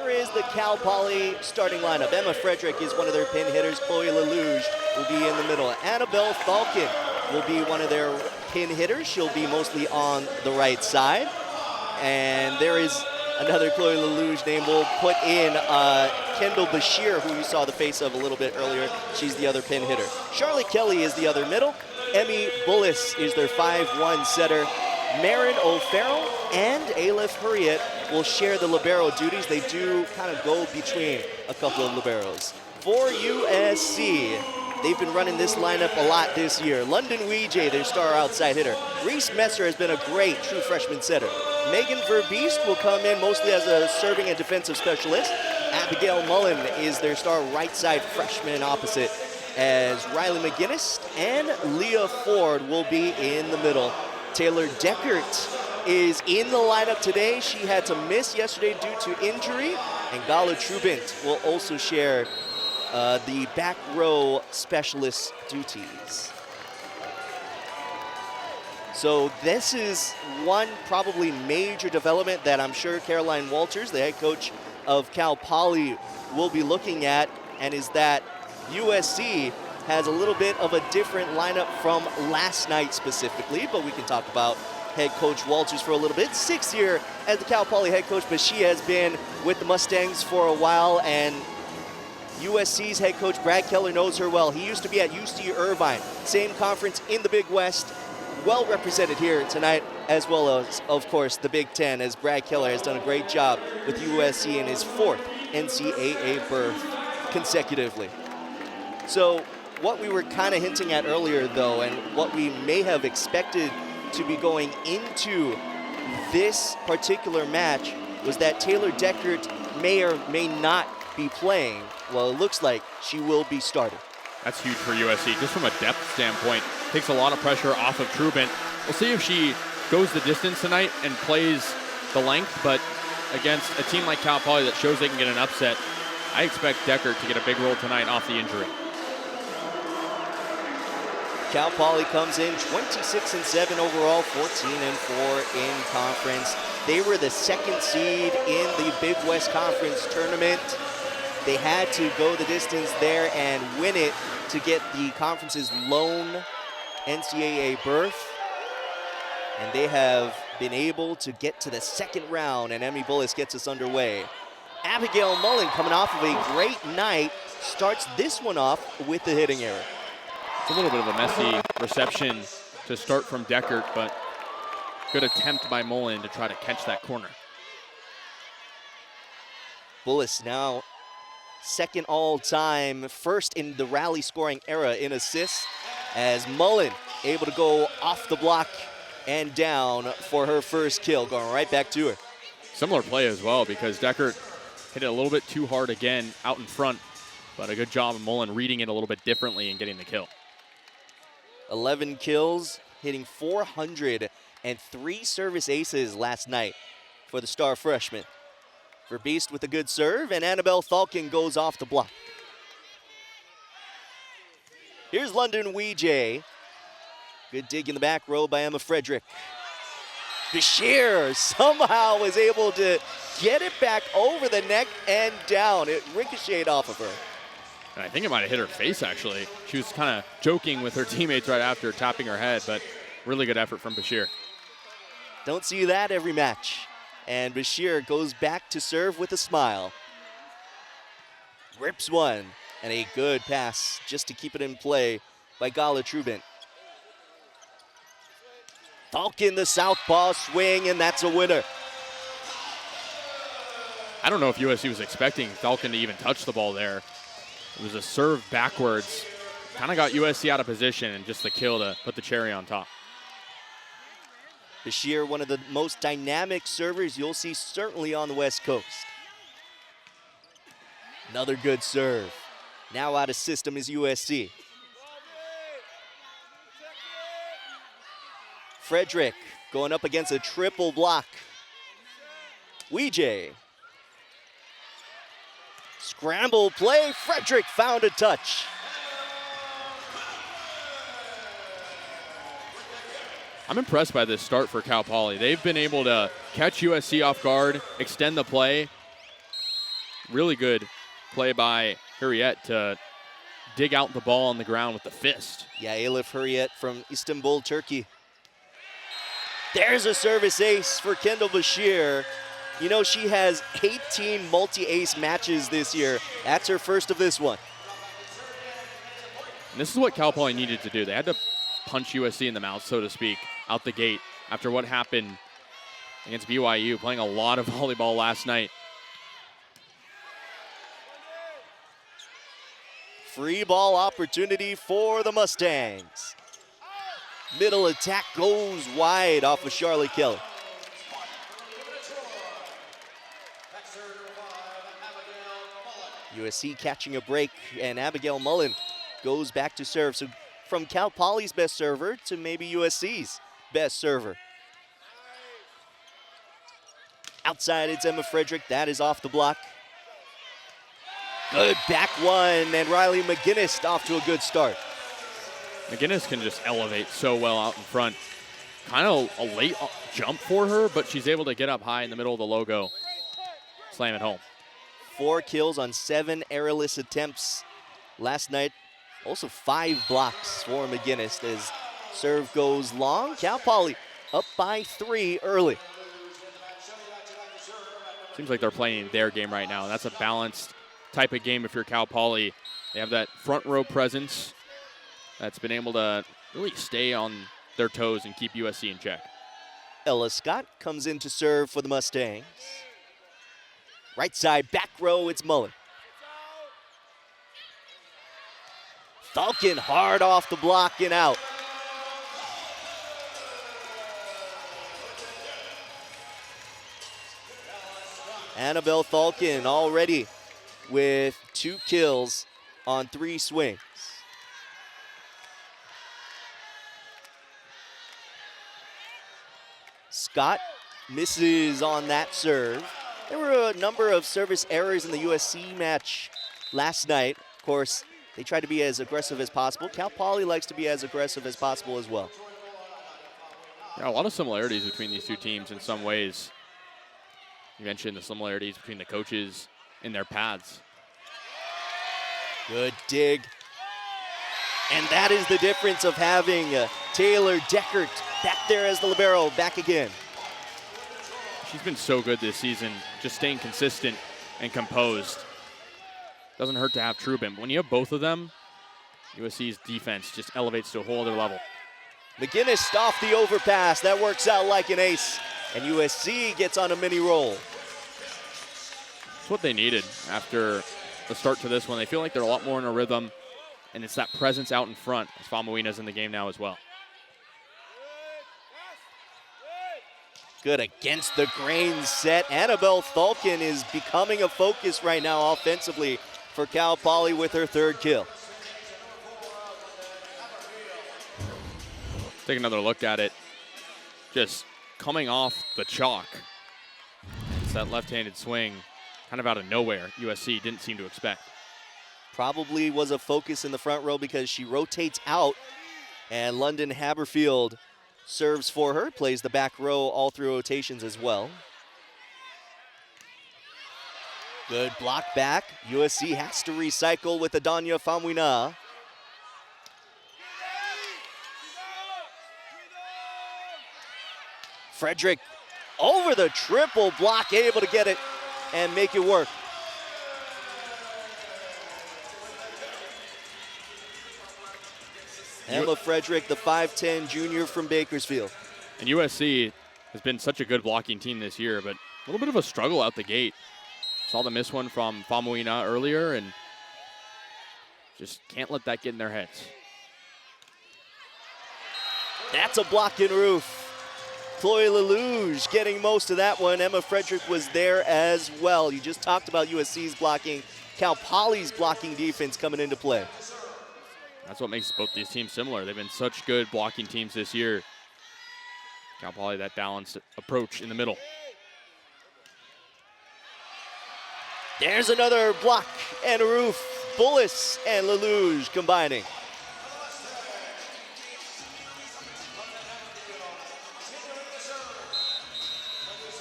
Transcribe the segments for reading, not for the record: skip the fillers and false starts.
here is the Cal Poly starting lineup. Emma Frederick is one of their pin hitters. Chloe LaLouge will be in the middle. Annabelle Falcon will be one of their pin hitters. She'll be mostly on the right side. And there is another Chloe LaLouge name. We'll put in Kendall Bashir, who you saw the face of a little bit earlier. She's the other pin hitter. Charlotte Kelly is the other middle. Emmy Bullis is their 5'1" setter. Marin O'Farrell and Aleph Hurriet will share the libero duties. They do kind of go between a couple of liberos. For USC, they've been running this lineup a lot this year. London Weejay, their star outside hitter. Reese Messer has been a great true freshman setter. Megan Verbeest will come in mostly as a serving and defensive specialist. Abigail Mullen is their star right side freshman opposite, as Riley McGinnis and Leah Ford will be in the middle. Taylor Deckert is in the lineup today. She had to miss yesterday due to injury. And Gala Trubint will also share the back row specialist duties. So this is one probably major development that I'm sure Caroline Walters, the head coach of Cal Poly, will be looking at, and is that USC has a little bit of a different lineup from last night specifically, but we can talk about head coach Walters for a little bit. 6th year as the Cal Poly head coach, but she has been with the Mustangs for a while, and USC's head coach Brad Keller knows her well. He used to be at UC Irvine, same conference in the Big West, well represented here tonight, as well as, of course, the Big Ten, as Brad Keller has done a great job with USC in his 4th NCAA berth consecutively. So what we were kind of hinting at earlier, though, and what we may have expected to be going into this particular match, was that Taylor Deckert may or may not be playing. Well, it looks like she will be starting. That's huge for USC, just from a depth standpoint. Takes a lot of pressure off of Trubint. We'll see if she goes the distance tonight and plays the length, but against a team like Cal Poly that shows they can get an upset, I expect Deckert to get a big role tonight off the injury. Cal Poly comes in 26-7 overall, 14-4 in conference. They were the 2nd seed in the Big West Conference tournament. They had to go the distance there and win it to get the conference's lone NCAA berth. And they have been able to get to the 2nd round, and Emmy Bullis gets us underway. Abigail Mullen, coming off of a great night, starts this one off with the hitting error. It's a little bit of a messy reception to start from Deckert, but good attempt by Mullen to try to catch that corner. Bullis now 2nd all-time, 1st in the rally scoring era in assists, as Mullen able to go off the block and down for her 1st kill, going right back to her. Similar play as well, because Deckert hit it a little bit too hard again out in front, but a good job of Mullen reading it a little bit differently and getting the kill. 11 kills, hitting 403 service aces last night for the star freshman. Verbeest with a good serve, and Annabelle Falcon goes off the block. Here's London Weejay. Good dig in the back row by Emma Frederick. Bashir somehow was able to get it back over the neck and down. It ricocheted off of her. And I think it might have hit her face, actually. She was kind of joking with her teammates right after, tapping her head, but really good effort from Bashir. Don't see that every match. And Bashir goes back to serve with a smile. Rips one, and a good pass just to keep it in play by Gala Trubint. Falcon, the southpaw swing, and that's a winner. I don't know if USC was expecting Falcon to even touch the ball there. It was a serve backwards. Kind of got USC out of position, and just the kill to put the cherry on top. Bashir, one of the most dynamic servers you'll see certainly on the West Coast. Another good serve. Now out of system is USC. Frederick going up against a triple block. Weejay. Scramble play. Frederick found a touch. I'm impressed by this start for Cal Poly. They've been able to catch USC off guard, extend the play. Really good play by Hurriyet to dig out the ball on the ground with the fist. Yeah, Elif Hurriyet from Istanbul, Turkey. There's a service ace for Kendall Bashir. You know, she has 18 multi-ace matches this year. That's her first of this one. And this is what Cal Poly needed to do. They had to punch USC in the mouth, so to speak, out the gate after what happened against BYU, playing a lot of volleyball last night. Free ball opportunity for the Mustangs. Middle attack goes wide off of Charlotte Kelly. USC catching a break, and Abigail Mullen goes back to serve. So from Cal Poly's best server to maybe USC's best server. Outside, it's Emma Frederick. That is off the block. Good back one, and Riley McGinnis off to a good start. McGinnis can just elevate so well out in front. Kind of a late jump for her, but she's able to get up high in the middle of the logo. Slam it home. 4 kills on 7 errorless attempts last night. Also 5 blocks for McGinnis as serve goes long. Cal Poly up by 3 early. Seems like they're playing their game right now. That's a balanced type of game if you're Cal Poly. They have that front row presence that's been able to really stay on their toes and keep USC in check. Ella Scott comes in to serve for the Mustangs. Right side, back row, it's Mullen. Falcon hard off the block and out. Annabelle Falcon already with 2 kills on 3 swings. Scott misses on that serve. There were a number of service errors in the USC match last night. Of course, they tried to be as aggressive as possible. Cal Poly likes to be as aggressive as possible as well. Yeah, a lot of similarities between these two teams in some ways. You mentioned the similarities between the coaches in their paths. Good dig. And that is the difference of having Taylor Deckert back there as the libero, back again. She's been so good this season, just staying consistent and composed. Doesn't hurt to have Trubin, but when you have both of them, USC's defense just elevates to a whole other level. McGinnis off the overpass. That works out like an ace. And USC gets on a mini roll. It's what they needed after the start to this one. They feel like they're a lot more in a rhythm, and it's that presence out in front as Famuina's in the game now as well. Good against the grain set. Annabelle Falcon is becoming a focus right now offensively for Cal Poly with her 3rd kill. Take another look at it. Just coming off the chalk. It's that left-handed swing kind of out of nowhere. USC didn't seem to expect. Probably was a focus in the front row because she rotates out, and London Haberfield serves for her, plays the back row all through rotations as well. Good block back. USC has to recycle with Adanya Famuina. Frederick over the triple block, able to get it and make it work. Emma Frederick, the 5'10 junior from Bakersfield. And USC has been such a good blocking team this year, but a little bit of a struggle out the gate. Saw the miss one from Famuina earlier and just can't let that get in their heads. That's a block in roof. Chloe Lelouge getting most of that one. Emma Frederick was there as well. You just talked about USC's blocking. Cal Poly's blocking defense coming into play. That's what makes both these teams similar. They've been such good blocking teams this year. Cal Poly, that balanced approach in the middle. There's another block and a roof. Bullis and Lelouge combining.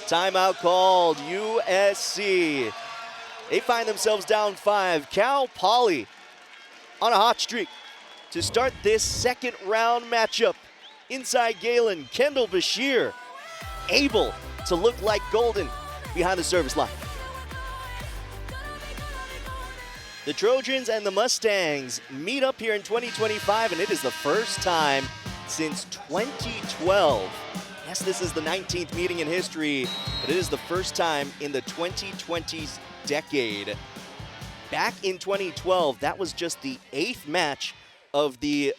Timeout called. USC They find themselves down 5. Cal Poly on a hot streak to start this second round matchup. Inside Galen, Kendall Bashir able to look like golden behind the service line. The Trojans and the Mustangs meet up here in 2025, and it is the first time since 2012. Yes, this is the 19th meeting in history, but it is the first time in the 2020s decade. Back in 2012, that was just the 8th match of the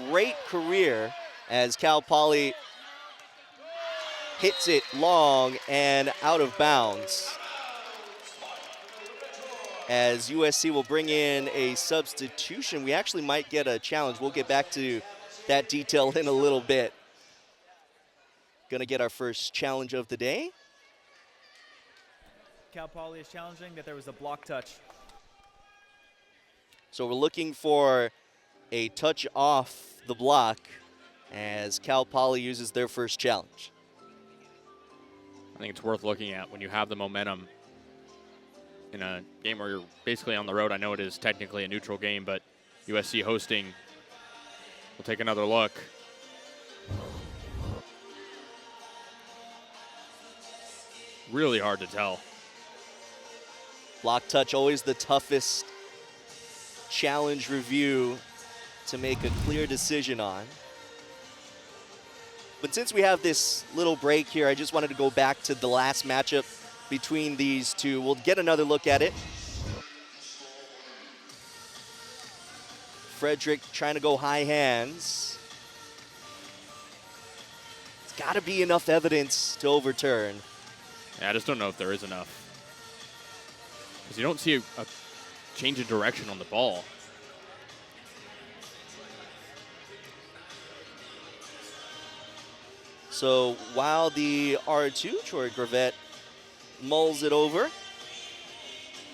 great career as Cal Poly hits it long and out of bounds. As USC will bring in a substitution, we actually might get a challenge. We'll get back to that detail in a little bit. Gonna get our first challenge of the day. Cal Poly is challenging that there was a block touch. So we're looking for a touch off the block as Cal Poly uses their first challenge. I think it's worth looking at when you have the momentum in a game where you're basically on the road. I know it is technically a neutral game, but USC hosting. We'll take another look. Really hard to tell. Block touch, always the toughest challenge review to make a clear decision on. But since we have this little break here, I just wanted to go back to the last matchup between these two. We'll get another look at it. Frederick trying to go high hands. It's got to be enough evidence to overturn. Yeah, I just don't know if there is enough. Because you don't see a change of direction on the ball. So while the R2, Troy Gravett, mulls it over,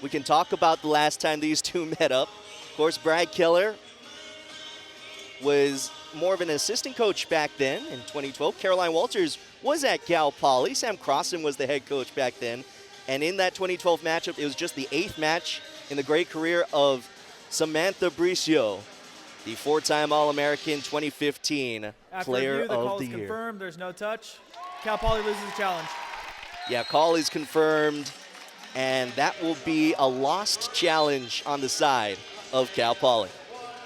we can talk about the last time these two met up. Of course, Brad Keller was more of an assistant coach back then in 2012. Caroline Walters was at Cal Poly. Sam Crossan was the head coach back then. And in that 2012 matchup, it was just the 8th match in the great career of Samantha Bricio, the 4-time All-American 2015 After Player review, the of call the is Year. confirmed. There's no touch. Cal Poly loses the challenge. Yeah, call is confirmed, and that will be a lost challenge on the side of Cal Poly.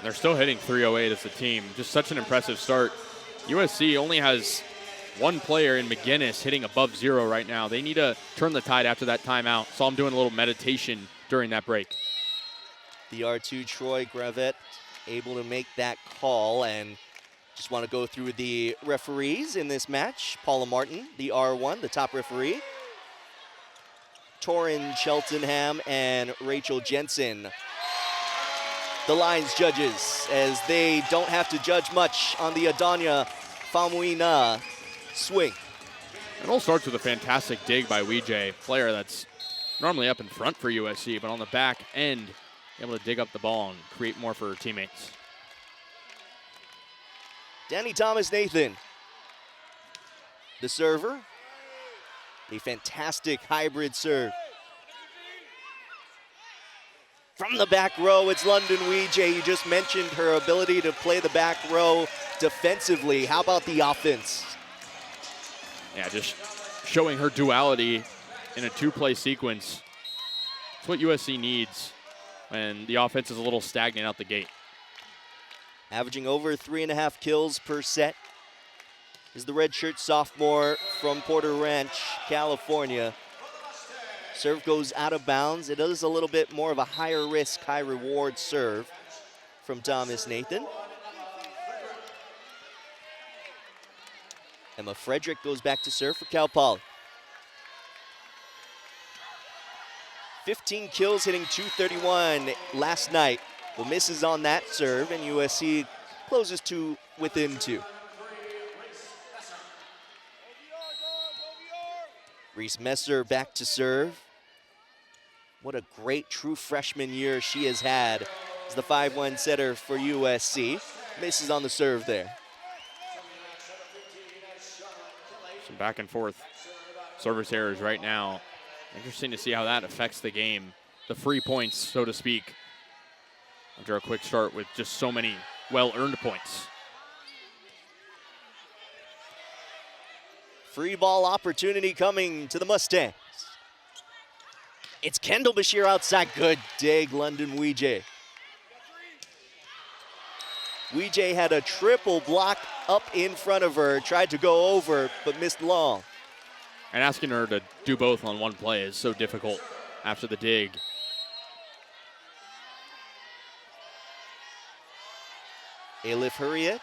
They're still hitting 308 as a team. Just such an impressive start. USC only has one player in McGinnis hitting above 0 right now. They need to turn the tide after that timeout. Saw him doing a little meditation during that break. The R2, Troy Gravett, able to make that call, and just want to go through the referees in this match. Paula Martin, the R1, the top referee. Torin Cheltenham and Rachel Jensen, the lines judges, as they don't have to judge much on the Adanya Famuina swing. It all starts with a fantastic dig by Weejay, player that's normally up in front for USC, but on the back end, able to dig up the ball and create more for her teammates. Danny Thomas Nathan, the server. A fantastic hybrid serve. From the back row, it's London Weejay. You just mentioned her ability to play the back row defensively. How about the offense? Yeah, just showing her duality in a 2-play sequence. It's what USC needs when the offense is a little stagnant out the gate. Averaging over 3.5 kills per set is the redshirt sophomore from Porter Ranch, California. Serve goes out of bounds. It is a little bit more of a higher risk, high reward serve from Thomas Nathan. Emma Frederick goes back to serve for Cal Poly. 15 kills, hitting .231 last night. Well, misses on that serve, and USC closes to within 2. Reese Messer back to serve. What a great true freshman year she has had as the 5-1 setter for USC. Misses on the serve there. Some back and forth service errors right now. Interesting to see how that affects the game. the free points, so to speak, after a quick start with just so many well-earned points. Free ball opportunity coming to the Mustangs. It's Kendall Bashir outside. Good dig, London Weejay. Weejay had a triple block up in front of her, tried to go over, but missed long. And asking her to do both on one play is so difficult after the dig. Alif Hurriyet.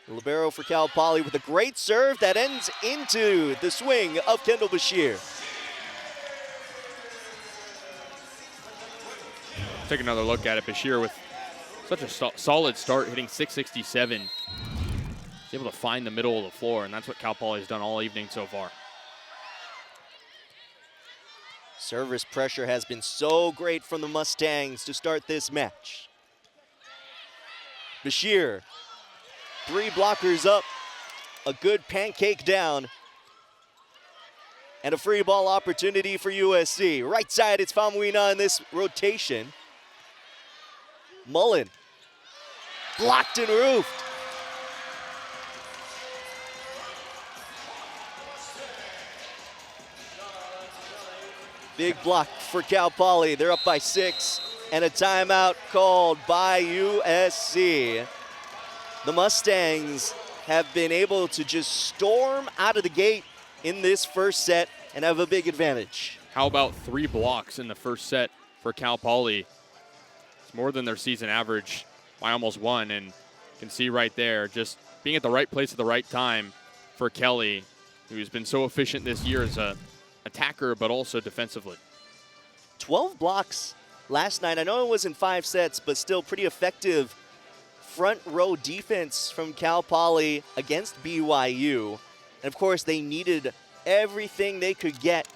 Libero for Cal Poly with a great serve that ends into the swing of Kendall Bashir. Take another look at it. Bashir with such a solid start, hitting 667. He's able to find the middle of the floor, and that's what Cal Poly has done all evening so far. Service pressure has been so great from the Mustangs to start this match. Bashir, 3 blockers up, a good pancake down, and a free ball opportunity for USC. Right side, it's Famuina in this rotation. Mullen, blocked and roofed. Big block for Cal Poly. They're up by 6, and a timeout called by USC. The Mustangs have been able to just storm out of the gate in this first set and have a big advantage. How about 3 blocks in the first set for Cal Poly? It's more than their season average by almost 1, and you can see right there just being at the right place at the right time for Kelly, who's been so efficient this year as a attacker but also defensively. 12 blocks last night. I know it was in 5 sets, but still pretty effective front row defense from Cal Poly against BYU. And of course, they needed everything they could get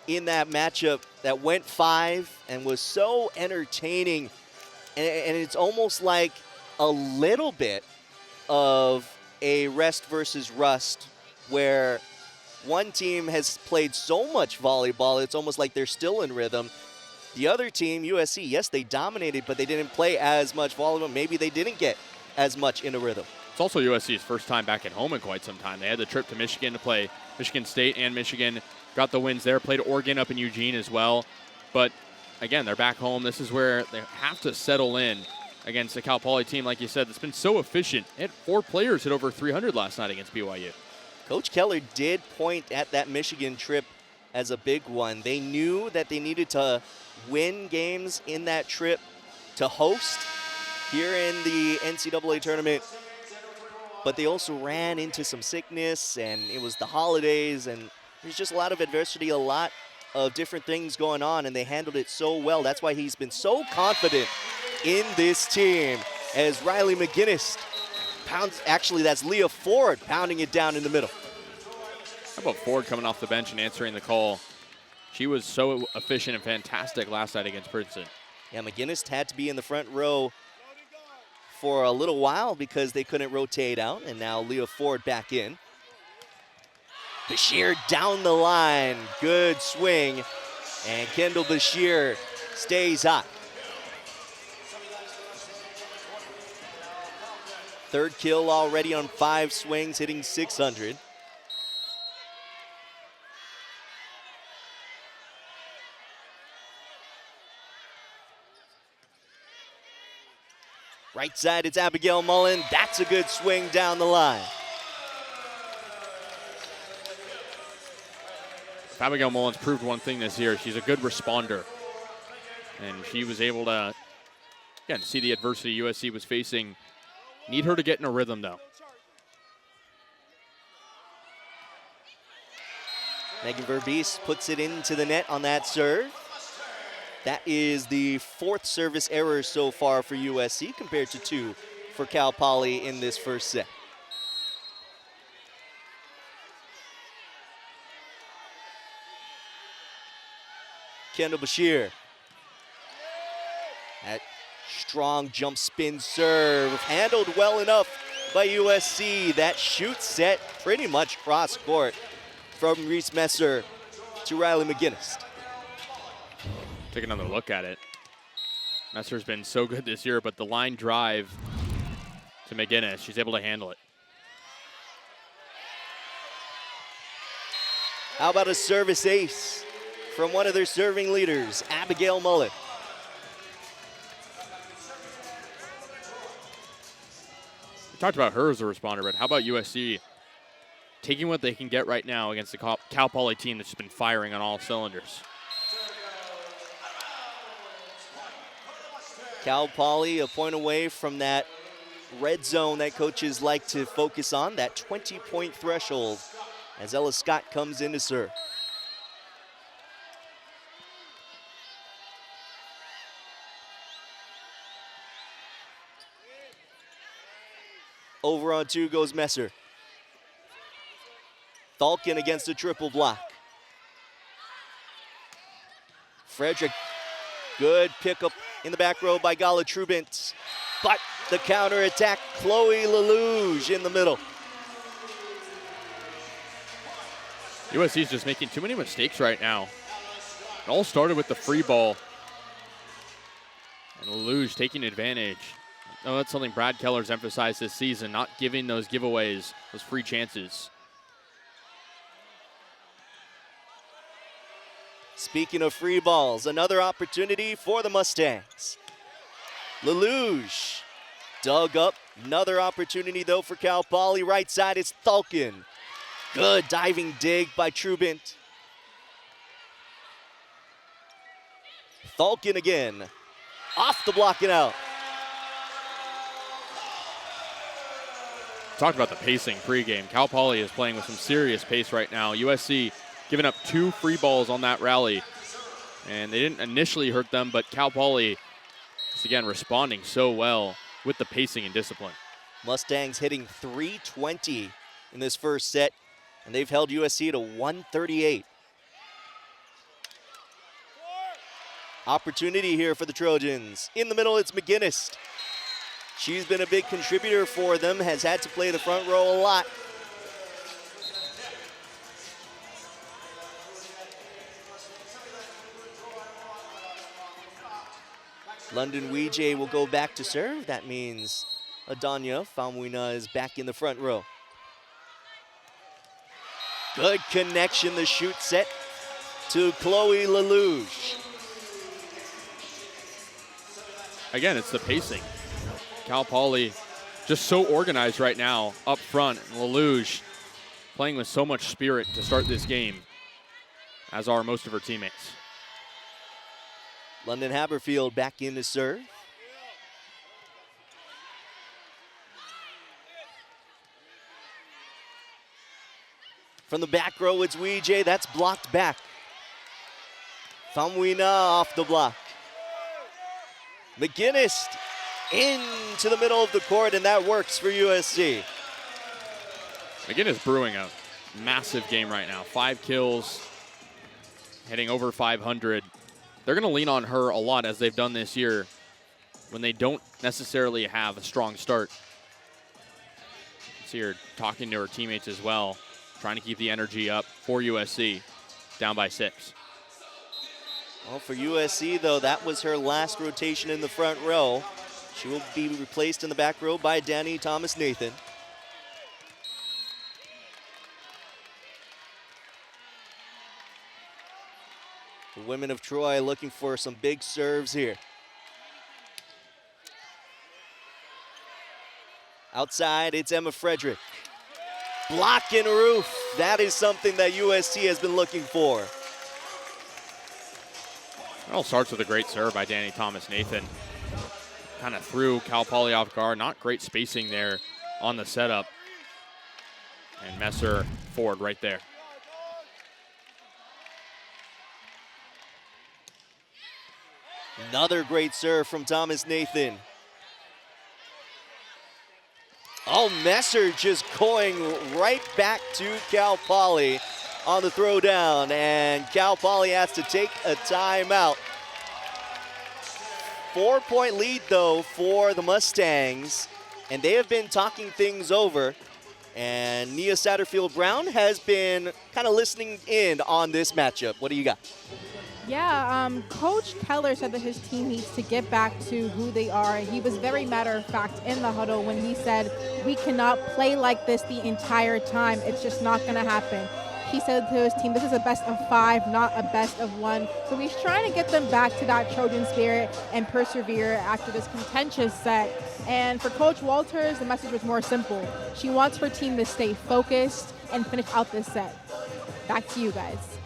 in that matchup that went 5 and was so entertaining. And it's almost like a little bit of a rest versus rust, where one team has played so much volleyball, it's almost like they're still in rhythm. The other team, USC, yes, they dominated, but they didn't play as much volleyball. Maybe they didn't get as much in a rhythm. It's also USC's first time back at home in quite some time. They had the trip to Michigan to play Michigan State and Michigan, got the wins there, played Oregon up in Eugene as well. But again, they're back home. This is where they have to settle in against the Cal Poly team, like you said, that's been so efficient. They had 4 players hit over 300 last night against BYU. Coach Keller did point at that Michigan trip as a big one. They knew that they needed to win games in that trip to host here in the NCAA tournament, but they also ran into some sickness, and it was the holidays, and there's just a lot of adversity, a lot of different things going on, and they handled it so well. That's why he's been so confident in this team as Riley McGinnis pounds. Actually, that's Leah Ford pounding it down in the middle. How about Ford coming off the bench and answering the call? She was so efficient and fantastic last night against Princeton. Yeah, McGinnis had to be in the front row for a little while because they couldn't rotate out, and now Leah Ford back in. Bashir down the line, good swing, and Kendall Bashir stays hot. Third kill already on 5 swings, hitting 600. Right side, it's Abigail Mullen. That's a good swing down the line. Abigail Mullen's proved one thing this year. She's a good responder. And she was able to, again, see the adversity USC was facing. Need her to get in a rhythm, though. Megan Verbees puts it into the net on that serve. That is the 4th service error so far for USC compared to 2 for Cal Poly in this first set. Kendall Bashir. That strong jump spin serve handled well enough by USC. That shoot set pretty much cross court from Reese Messer to Riley McGinnis. Take another look at it. Messer's been so good this year, but the line drive to McGinnis, she's able to handle it. How about a service ace from one of their serving leaders, Abigail Mullet? We talked about her as a responder, but how about USC taking what they can get right now against the Cal Poly team that's just been firing on all cylinders? Cal Poly a point away from that red zone that coaches like to focus on, that 20-point threshold, as Ella Scott comes in to serve. Over on 2 goes Messer. Thalken against a triple block. Frederick, good pickup in the back row by Gala Trubint. But the counter attack, Chloe Lelouch in the middle. USC is just making too many mistakes right now. It all started with the free ball. And Lelouch taking advantage. Oh, that's something Brad Keller's emphasized this season, not giving those giveaways, those free chances. Speaking of free balls, another opportunity for the Mustangs. Lelouch dug up. Another opportunity, though, for Cal Poly. Right side is Thalken. Good diving dig by Trubint. Thalken again. Off the block and out. Talked about the pacing pregame. Cal Poly is playing with some serious pace right now. USC giving up 2 free balls on that rally. And they didn't initially hurt them, but Cal Poly just again responding so well with the pacing and discipline. Mustangs hitting 320 in this first set, and they've held USC to 138. Opportunity here for the Trojans. In the middle, it's McGinnis. She's been a big contributor for them, has had to play the front row a lot. London Weejay will go back to serve. That means Adanya Famuina is back in the front row. Good connection, the shoot set to Chloe Lelouch. Again, it's the pacing. Cal Poly just so organized right now up front. Lelouch playing with so much spirit to start this game, as are most of her teammates. London Haberfield back in to serve. From the back row, it's Weejay. That's blocked back. Famuina off the block. McGinnis into the middle of the court, and that works for USC. McGinnis brewing a massive game right now. 5 kills, hitting over 500. They're going to lean on her a lot, as they've done this year, when they don't necessarily have a strong start. See her talking to her teammates as well, trying to keep the energy up for USC, down by 6. Well, for USC, though, that was her last rotation in the front row. She will be replaced in the back row by Danny Thomas-Nathan. The women of Troy looking for some big serves here. Outside, it's Emma Frederick. Block and roof. That is something that USC has been looking for. It all starts with a great serve by Danny Thomas-Nathan. Kind of threw Cal Poly off guard. Not great spacing there on the setup. And Messer forward right there. Another great serve from Thomas-Nathan. Oh, Messer just going right back to Cal Poly on the throwdown, and Cal Poly has to take a timeout. 4-point lead, though, for the Mustangs, and they have been talking things over, and Nia Satterfield-Brown has been kind of listening in on this matchup. What do you got? Yeah, Coach Keller said that his team needs to get back to who they are. He was very matter of fact in the huddle when he said, we cannot play like this the entire time. It's just not going to happen. He said to his team, this is a best of 5, not a best of 1. So he's trying to get them back to that Trojan spirit and persevere after this contentious set. And for Coach Walters, the message was more simple. She wants her team to stay focused and finish out this set. Back to you guys.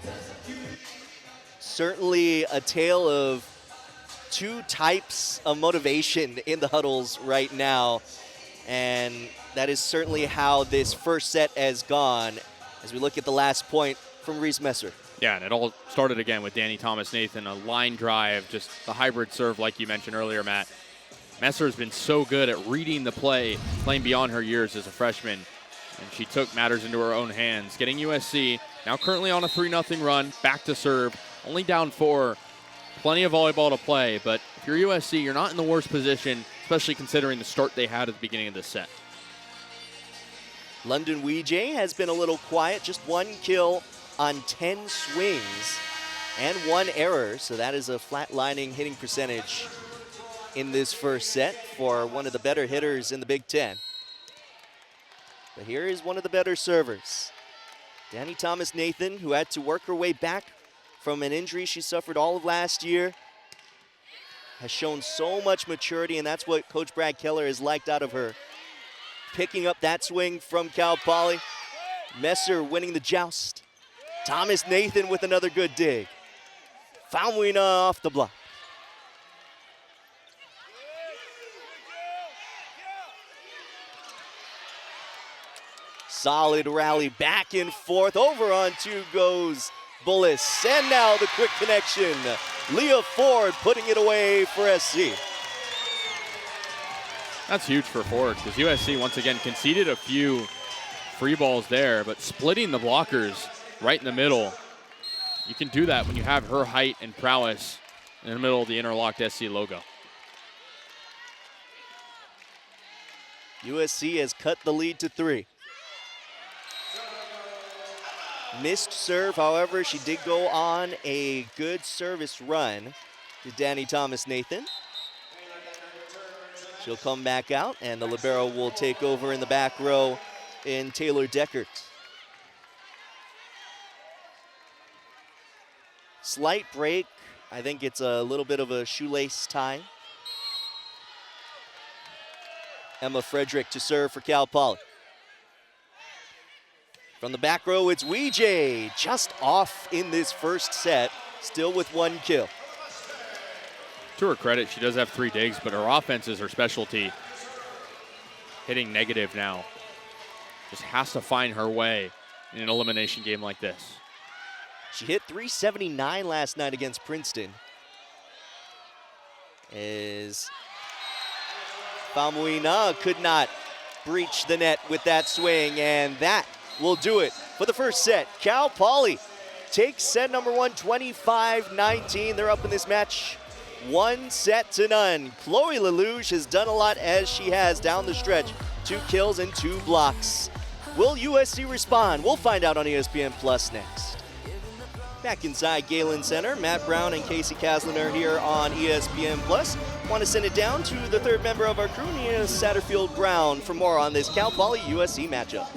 Certainly a tale of two types of motivation in the huddles right now. And that is certainly how this first set has gone as we look at the last point from Reese Messer. Yeah, and it all started again with Danny Thomas-Nathan, a line drive, just the hybrid serve like you mentioned earlier, Matt. Messer has been so good at reading the play, playing beyond her years as a freshman, and she took matters into her own hands, getting USC now currently on a 3-0 run, back to serve, only down 4, plenty of volleyball to play, but if you're USC, you're not in the worst position, especially considering the start they had at the beginning of this set. London Weejay has been a little quiet, just 1 kill on 10 swings and 1 error, so that is a flatlining hitting percentage in this first set for one of the better hitters in the Big Ten. But here is one of the better servers. Danny Thomas-Nathan, who had to work her way back from an injury she suffered all of last year, has shown so much maturity, and that's what Coach Brad Keller has liked out of her. Picking up that swing from Cal Poly. Messer winning the joust. Thomas-Nathan with another good dig. Famuina off the block. Solid rally back and forth. Over on 2 goes Bullis. And now the quick connection. Leah Ford putting it away for SC. That's huge for Ford because USC once again conceded a few free balls there, but splitting the blockers right in the middle. You can do that when you have her height and prowess in the middle of the interlocked SC logo. USC has cut the lead to 3. Missed serve, however, she did go on a good service run to Danny Thomas-Nathan. She'll come back out, and the libero will take over in the back row in Taylor Deckert. Slight break. I think it's a little bit of a shoelace tie. Emma Frederick to serve for Cal Poly. From the back row, it's Weejay, just off in this first set, still with 1 kill. To her credit, she does have 3 digs, but her offense is her specialty. Hitting negative now. Just has to find her way in an elimination game like this. She hit 379 last night against Princeton. As Famuina could not breach the net with that swing, and that will do it for the first set. Cal Poly takes set number 1, 25-19. They're up in this match 1-0. Chloe Lelouch has done a lot as she has down the stretch. 2 kills and 2 blocks. Will USC respond? We'll find out on ESPN Plus next. Back inside Galen Center, Matt Brown and Casey Caslin are here on ESPN Plus. Want to send it down to the 3rd member of our crew, Nia Satterfield-Brown, for more on this Cal Poly USC matchup.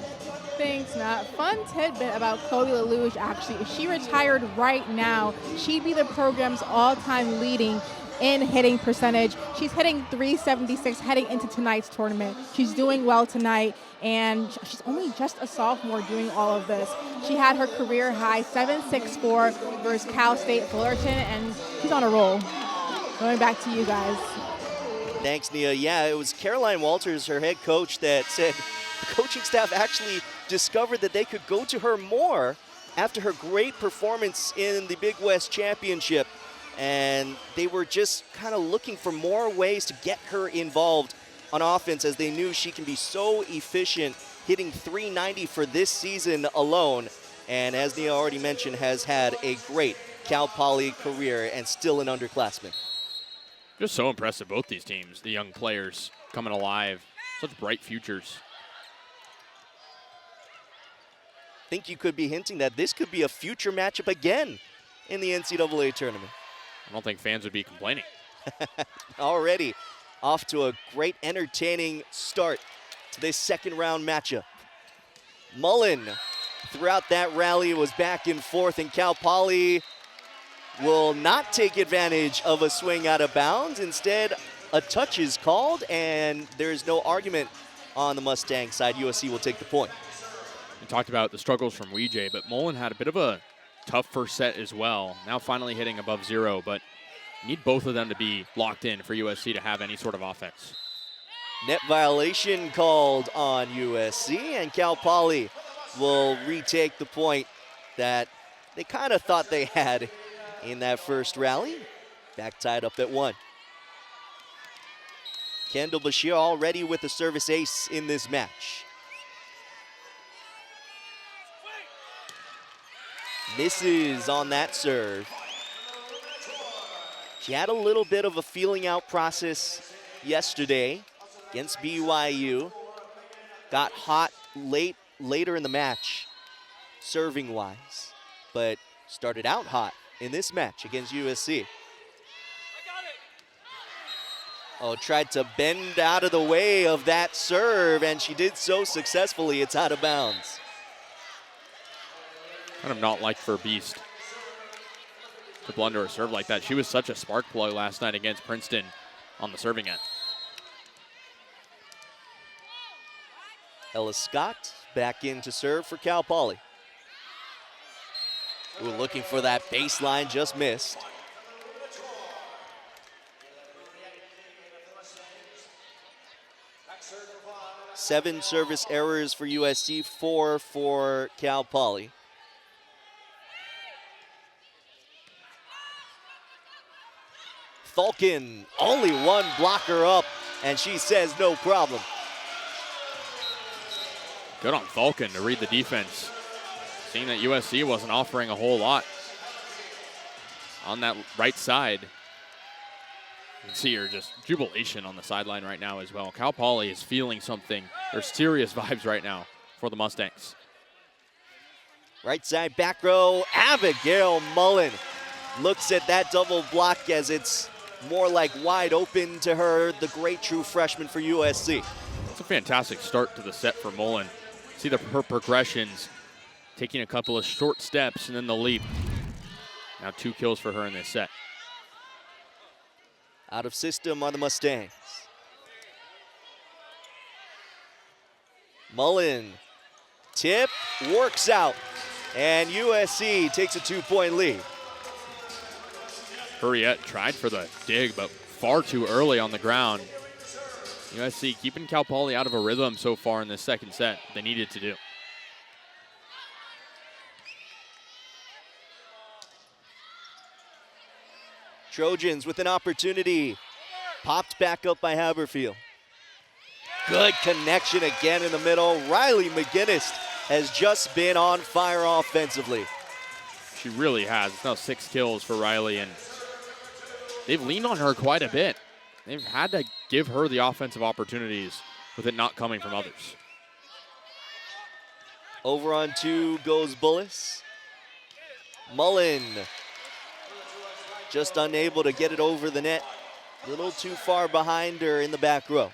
Thanks, Matt. Fun tidbit about Chloe Lelouch, actually. If she retired right now, she'd be the program's all-time leading in hitting percentage. She's hitting 376 heading into tonight's tournament. She's doing well tonight, and she's only just a sophomore doing all of this. She had her career high 7.64 versus Cal State Fullerton, and she's on a roll. Going back to you guys. Thanks, Nia. Yeah, it was Caroline Walters, her head coach, that said the coaching staff actually discovered that they could go to her more after her great performance in the Big West Championship. And they were just kind of looking for more ways to get her involved on offense, as they knew she can be so efficient, hitting 390 for this season alone. And as Nia already mentioned, has had a great Cal Poly career and still an underclassman. Just so impressive, both these teams, the young players coming alive. Such bright futures. Think you could be hinting that this could be a future matchup again in the NCAA tournament. I don't think fans would be complaining. Already off to a great entertaining start to this second round matchup. Mullen throughout that rally was back and forth, and Cal Poly will not take advantage of a swing out of bounds. Instead, a touch is called, and there's no argument on the Mustang side. USC will take the point. We talked about the struggles from Weejay, but Mullen had a bit of a tough first set as well. Now finally hitting above 0, but you need both of them to be locked in for USC to have any sort of offense. Net violation called on USC, and Cal Poly will retake the point that they kind of thought they had in that first rally. Back tied up at 1. Kendall Bashir already with the service ace in this match. Misses on that serve. She had a little bit of a feeling out process yesterday against BYU. Got hot later in the match, serving wise, but started out hot in this match against USC. Oh, tried to bend out of the way of that serve, and she did so successfully. It's out of bounds. Kind of not like for Beast to blunder a serve like that. She was such a spark plug last night against Princeton on the serving end. Ella Scott back in to serve for Cal Poly. Ooh, looking for that baseline, just missed. Seven service errors for USC, 4 for Cal Poly. Falcon, only one blocker up, and she says no problem. Good on Falcon to read the defense. Seeing that USC wasn't offering a whole lot on that right side. You can see her just jubilation on the sideline right now as well. Cal Poly is feeling something. There's serious vibes right now for the Mustangs. Right side back row, Abigail Mullen looks at that double block as it's more like wide open to her, the great true freshman for USC. It's a fantastic start to the set for Mullen. See her progressions, taking a couple of short steps and then the leap. Now 2 kills for her in this set. Out of system on the Mustangs. Mullen, tip, works out, and USC takes a 2-point lead. Hurriette tried for the dig, but far too early on the ground. USC keeping Cal Poly out of a rhythm so far in this second set. They needed to do. Trojans with an opportunity. Popped back up by Haberfield. Good connection again in the middle. Riley McGinnis has just been on fire offensively. She really has. It's now 6 kills for Riley, and they've leaned on her quite a bit. They've had to give her the offensive opportunities with it not coming from others. Over on 2 goes Bullis. Mullen just unable to get it over the net. A little too far behind her in the back row.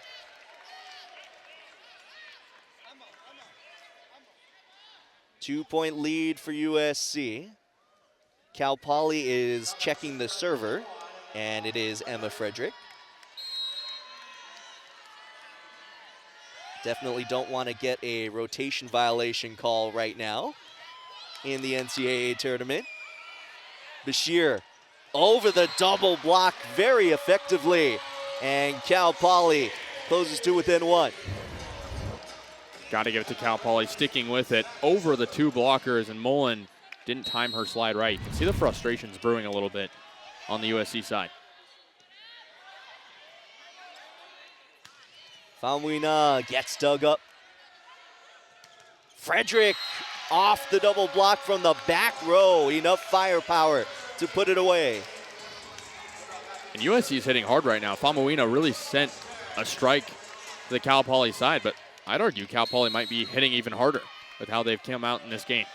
Two-point lead for USC. Cal Poly is checking the server, and it is Emma Frederick. Definitely don't want to get a rotation violation call right now in the NCAA tournament. Bashir over the double block very effectively, and Cal Poly closes to within 1. Got to give it to Cal Poly, sticking with it over the 2 blockers, and Mullen didn't time her slide right. You can see the frustrations brewing a little bit on the USC side. Famuina gets dug up. Frederick off the double block from the back row. Enough firepower to put it away. And USC is hitting hard right now. Famuina really sent a strike to the Cal Poly side, but I'd argue Cal Poly might be hitting even harder with how they've come out in this game.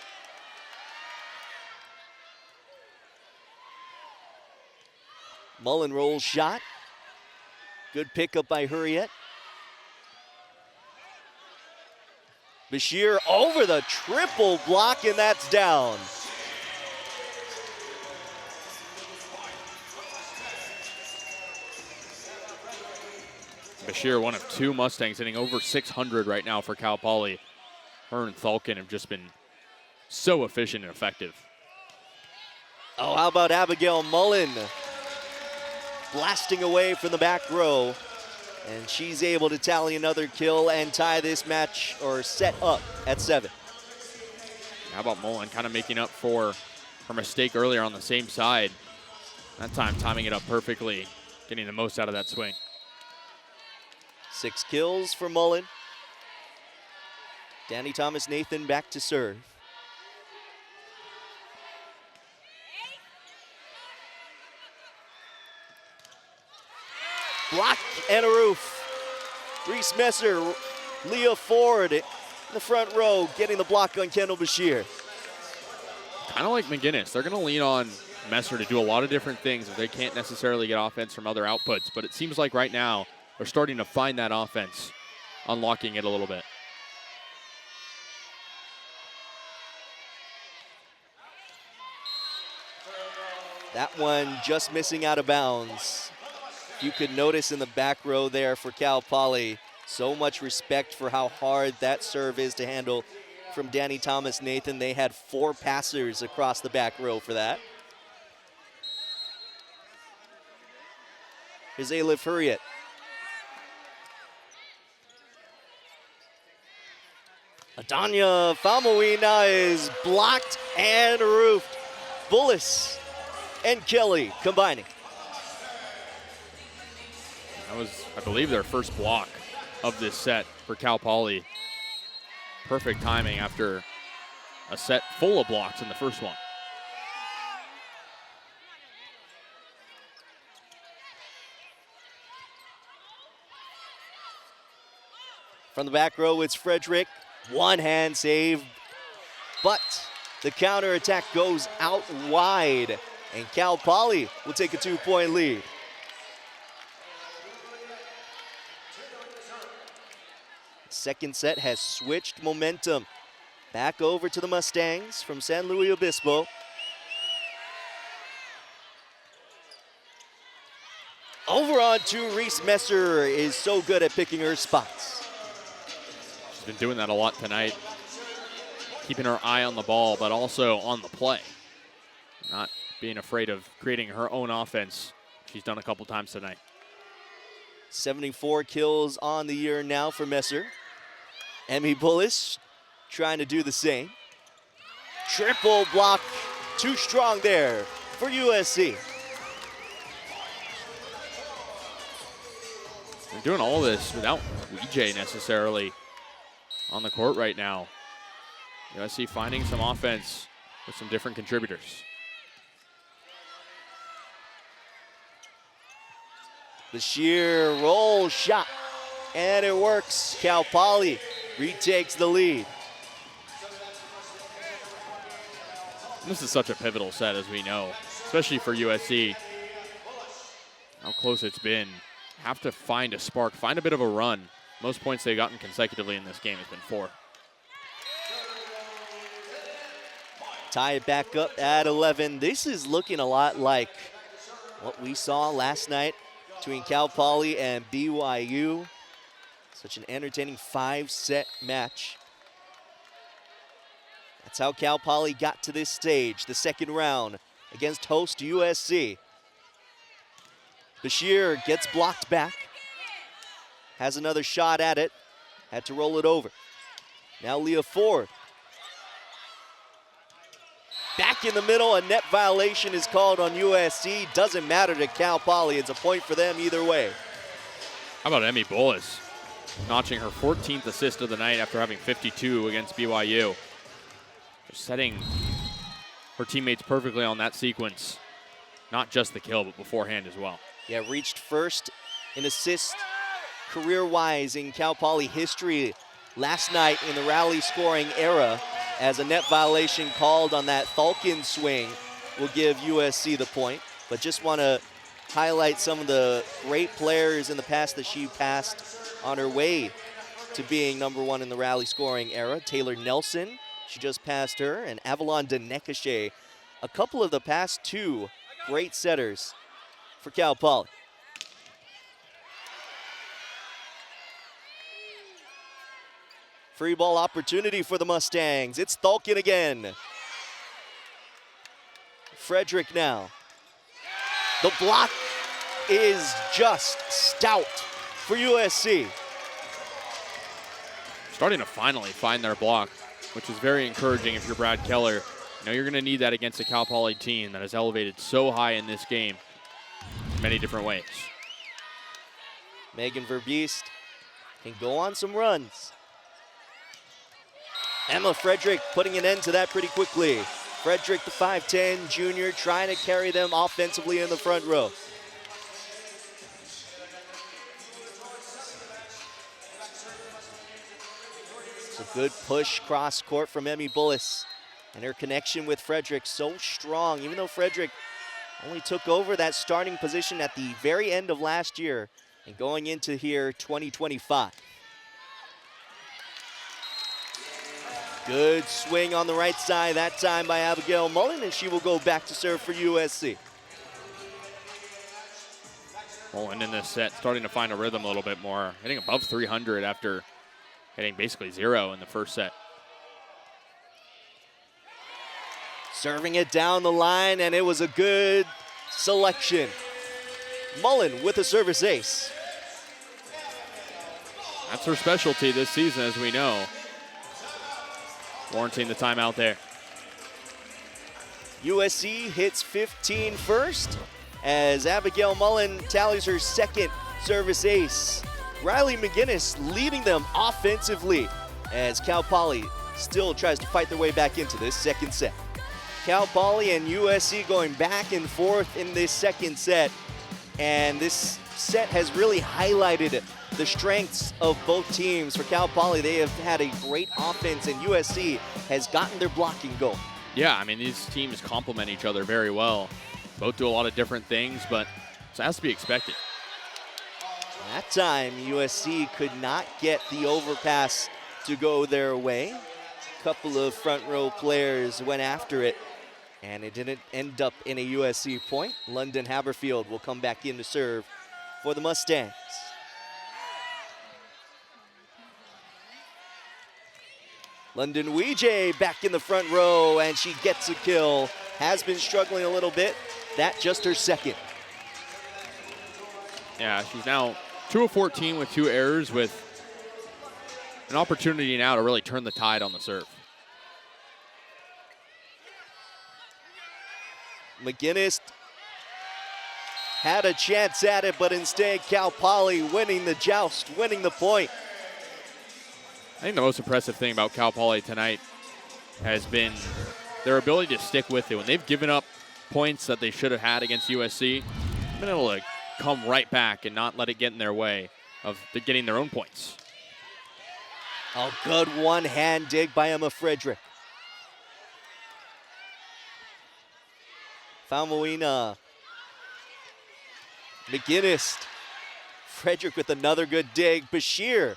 Mullen rolls shot. Good pickup by Hurriet. Bashir over the triple block, and that's down. Bashir, one of 2 Mustangs, hitting over 600 right now for Cal Poly. Her and Thalkin have just been so efficient and effective. Oh, how about Abigail Mullen blasting away from the back row, and she's able to tally another kill and tie this match or set up at 7. How about Mullen kind of making up for her mistake earlier on the same side? That time timing it up perfectly, getting the most out of that swing. 6 kills for Mullen. Danny Thomas Nathan back to serve. Block and a roof. Reese Messer, Leah Ford in the front row getting the block on Kendall Bashir. Kind of like McGinnis, they're going to lean on Messer to do a lot of different things if they can't necessarily get offense from other outputs. But it seems like right now they're starting to find that offense, unlocking it a little bit. That one just missing out of bounds. You could notice in the back row there for Cal Poly, so much respect for how hard that serve is to handle from Danny Thomas Nathan. They had 4 passers across the back row for that. Here's Alif Hurriet. Adanya Famawina is blocked and roofed. Bullis and Kelly combining. That was, I believe, their first block of this set for Cal Poly. Perfect timing after a set full of blocks in the first one. From the back row, it's Frederick. One hand save, but the counter attack goes out wide, and Cal Poly will take a 2-point lead. Second set has switched momentum. Back over to the Mustangs from San Luis Obispo. Over on to Reese Messer, is so good at picking her spots. She's been doing that a lot tonight. Keeping her eye on the ball, but also on the play. Not being afraid of creating her own offense. She's done a couple times tonight. 74 kills on the year now for Messer. Emmy Bullis trying to do the same. Triple block, too strong there for USC. They're doing all this without Weejay necessarily on the court right now. USC finding some offense with some different contributors. The sheer roll shot, and it works. Cal Poly retakes the lead. This is such a pivotal set, as we know, especially for USC. How close it's been. Have to find a spark, find a bit of a run. Most points they've gotten consecutively in this game has been 4. Tie it back up at 11. This is looking a lot like what we saw last night between Cal Poly and BYU. Such an entertaining 5-set match. That's how Cal Poly got to this stage, the second round against host USC. Bashir gets blocked back, has another shot at it, had to roll it over. Now Leah Ford. Back in the middle, a net violation is called on USC. Doesn't matter to Cal Poly, it's a point for them either way. How about Emmy Bullis notching her 14th assist of the night after having 52 against BYU. Just setting her teammates perfectly on that sequence. Not just the kill, but beforehand as well. Yeah, reached first in assists career-wise in Cal Poly history last night in the rally scoring era, as a net violation called on that Thalkin swing will give USC the point. But just want to highlight some of the great players in the past that she passed on her way to being #1 in the rally scoring era. Taylor Nelson, she just passed her, and Avalon Denekashe, a couple of the past 2 great setters for Cal Poly. Free ball opportunity for the Mustangs. It's Thalken again. Frederick now. The block is just stout for USC. Starting to finally find their block, which is very encouraging if you're Brad Keller. You know you're going to need that against a Cal Poly team that has elevated so high in this game in many different ways. Megan Verbeest can go on some runs. Emma Frederick putting an end to that pretty quickly. Frederick, the 5'10 junior, trying to carry them offensively in the front row. It's a good push cross court from Emmy Bullis. And her connection with Frederick so strong, even though Frederick only took over that starting position at the very end of last year and going into here 2025. Good swing on the right side that time by Abigail Mullen, and she will go back to serve for USC. Mullen in this set starting to find a rhythm a little bit more, hitting above 300 after hitting basically 0 in the first set. Serving it down the line, and it was a good selection. Mullen with a service ace. That's her specialty this season, as we know. Warranting the timeout there. USC hits 15 first as Abigail Mullen tallies her second service ace. Riley McGinnis leading them offensively as Cal Poly still tries to fight their way back into this second set. Cal Poly and USC going back and forth in this second set, and this set has really highlighted the strengths of both teams. For Cal Poly, they have had a great offense, and USC has gotten their blocking going. Yeah, I mean, these teams complement each other very well. Both do a lot of different things, but it has to be expected. That time, USC could not get the overpass to go their way. A couple of front row players went after it, and it didn't end up in a USC point. London Haberfield will come back in to serve for the Mustangs. London Weejay back in the front row, and she gets a kill. Has been struggling a little bit. That just her second. Yeah, she's now 2 of 14 with 2 errors, with an opportunity now to really turn the tide on the serve. McGinnis had a chance at it, but instead Cal Poly winning the joust, winning the point. I think the most impressive thing about Cal Poly tonight has been their ability to stick with it. When they've given up points that they should have had against USC, they've been able to come right back and not let it get in their way of getting their own points. A good one-hand dig by Emma Frederick. Famuina. McGinnis. Frederick with another good dig. Bashir.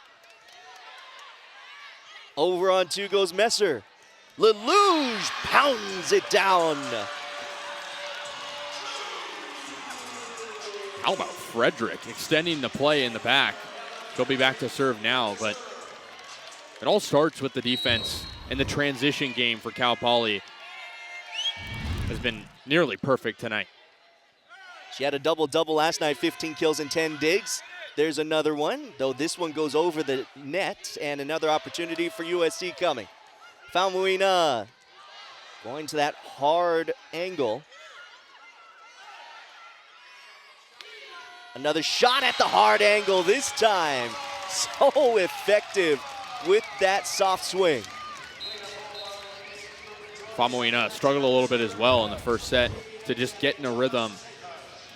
Over on 2 goes Messer. Lelouch pounds it down. How about Frederick extending the play in the back? She'll be back to serve now, but it all starts with the defense, and the transition game for Cal Poly has been nearly perfect tonight. She had a double-double last night, 15 kills and 10 digs. There's another one, though this one goes over the net, and another opportunity for USC coming. Famuina going to that hard angle. Another shot at the hard angle this time. So effective with that soft swing. Famuina struggled a little bit as well in the first set to just get in a rhythm.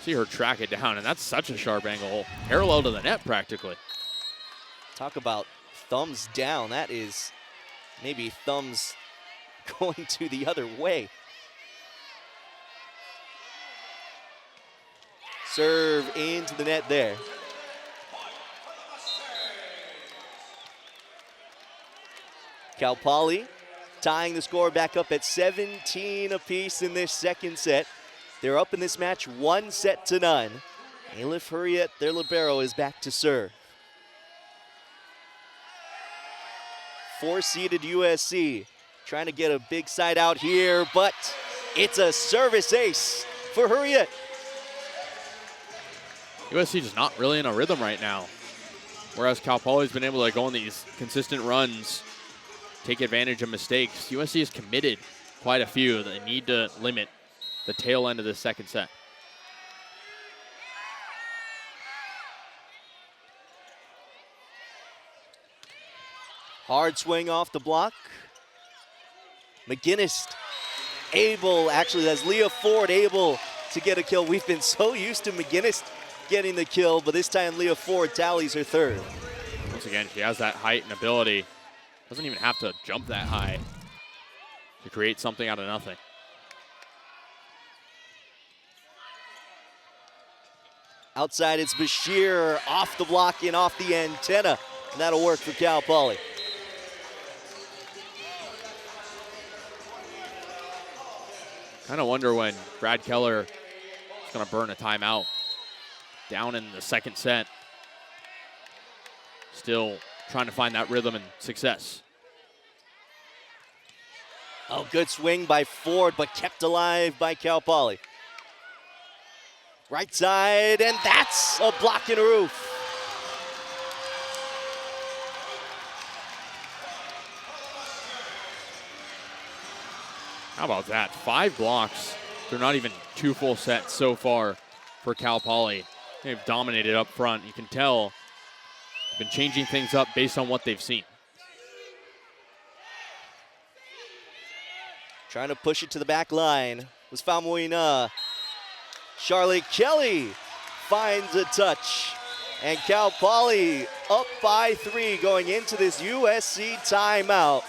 See her track it down, and that's such a sharp angle, parallel to the net practically. Talk about thumbs down. That is maybe thumbs going to the other way. Serve into the net there. Cal Poly tying the score back up at 17 apiece in this second set. They're up in this match 1-0. Alif Hurriet, their libero, is back to serve. 4-seeded USC trying to get a big side out here, but it's a service ace for Hurriet. USC is not really in a rhythm right now, whereas Cal Poly's been able to go on these consistent runs, take advantage of mistakes. USC has committed quite a few. They need to limit the tail end of the second set. Hard swing off the block. McGinnis able, actually that's Leah Ford able to get a kill. We've been so used to McGinnis getting the kill, but this time Leah Ford tallies her third. Once again, she has that height and ability. Doesn't even have to jump that high to create something out of nothing. Outside it's Bashir off the block and off the antenna, and that'll work for Cal Poly. Kind of wonder when Brad Keller is going to burn a timeout. Down in the second set. Still trying to find that rhythm and success. Oh, good swing by Ford, but kept alive by Cal Poly. Right side, and that's a block and a roof. How about that? 5 blocks. They're not even 2 full sets so far for Cal Poly. They've dominated up front. You can tell they've been changing things up based on what they've seen. Trying to push it to the back line was Famuina. Charlotte Kelly finds a touch. And Cal Poly up by 3 going into this USC timeout.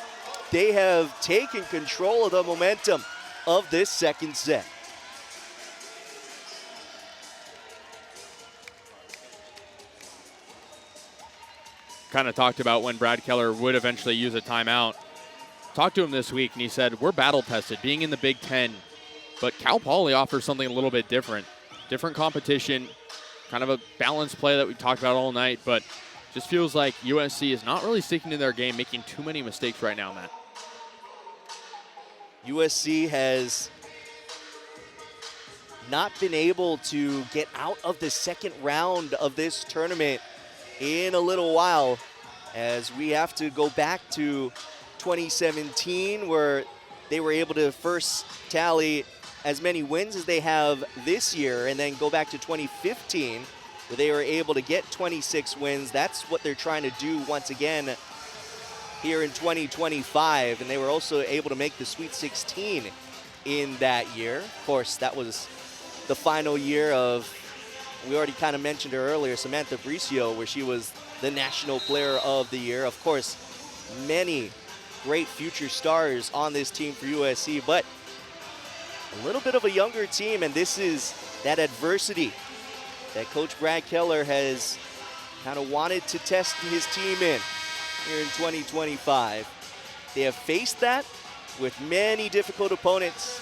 They have taken control of the momentum of this second set. Kind of talked about when Brad Keller would eventually use a timeout. Talked to him this week, and he said, we're battle tested, being in the Big Ten, but Cal Poly offers something a little bit different. Different competition, kind of a balanced play that we talked about all night, but just feels like USC is not really sticking to their game, making too many mistakes right now, Matt. USC has not been able to get out of the second round of this tournament in a little while, as we have to go back to 2017 where they were able to first tally as many wins as they have this year, and then go back to 2015 where they were able to get 26 wins. That's what they're trying to do once again here in 2025, and they were also able to make the Sweet 16 in that year. Of course, that was the final year of, we already kind of mentioned her earlier, Samantha Bricio, where she was the National Player of the Year. Of course, many great future stars on this team for USC, but a little bit of a younger team, and this is that adversity that Coach Brad Keller has kind of wanted to test his team in here in 2025. They have faced that with many difficult opponents.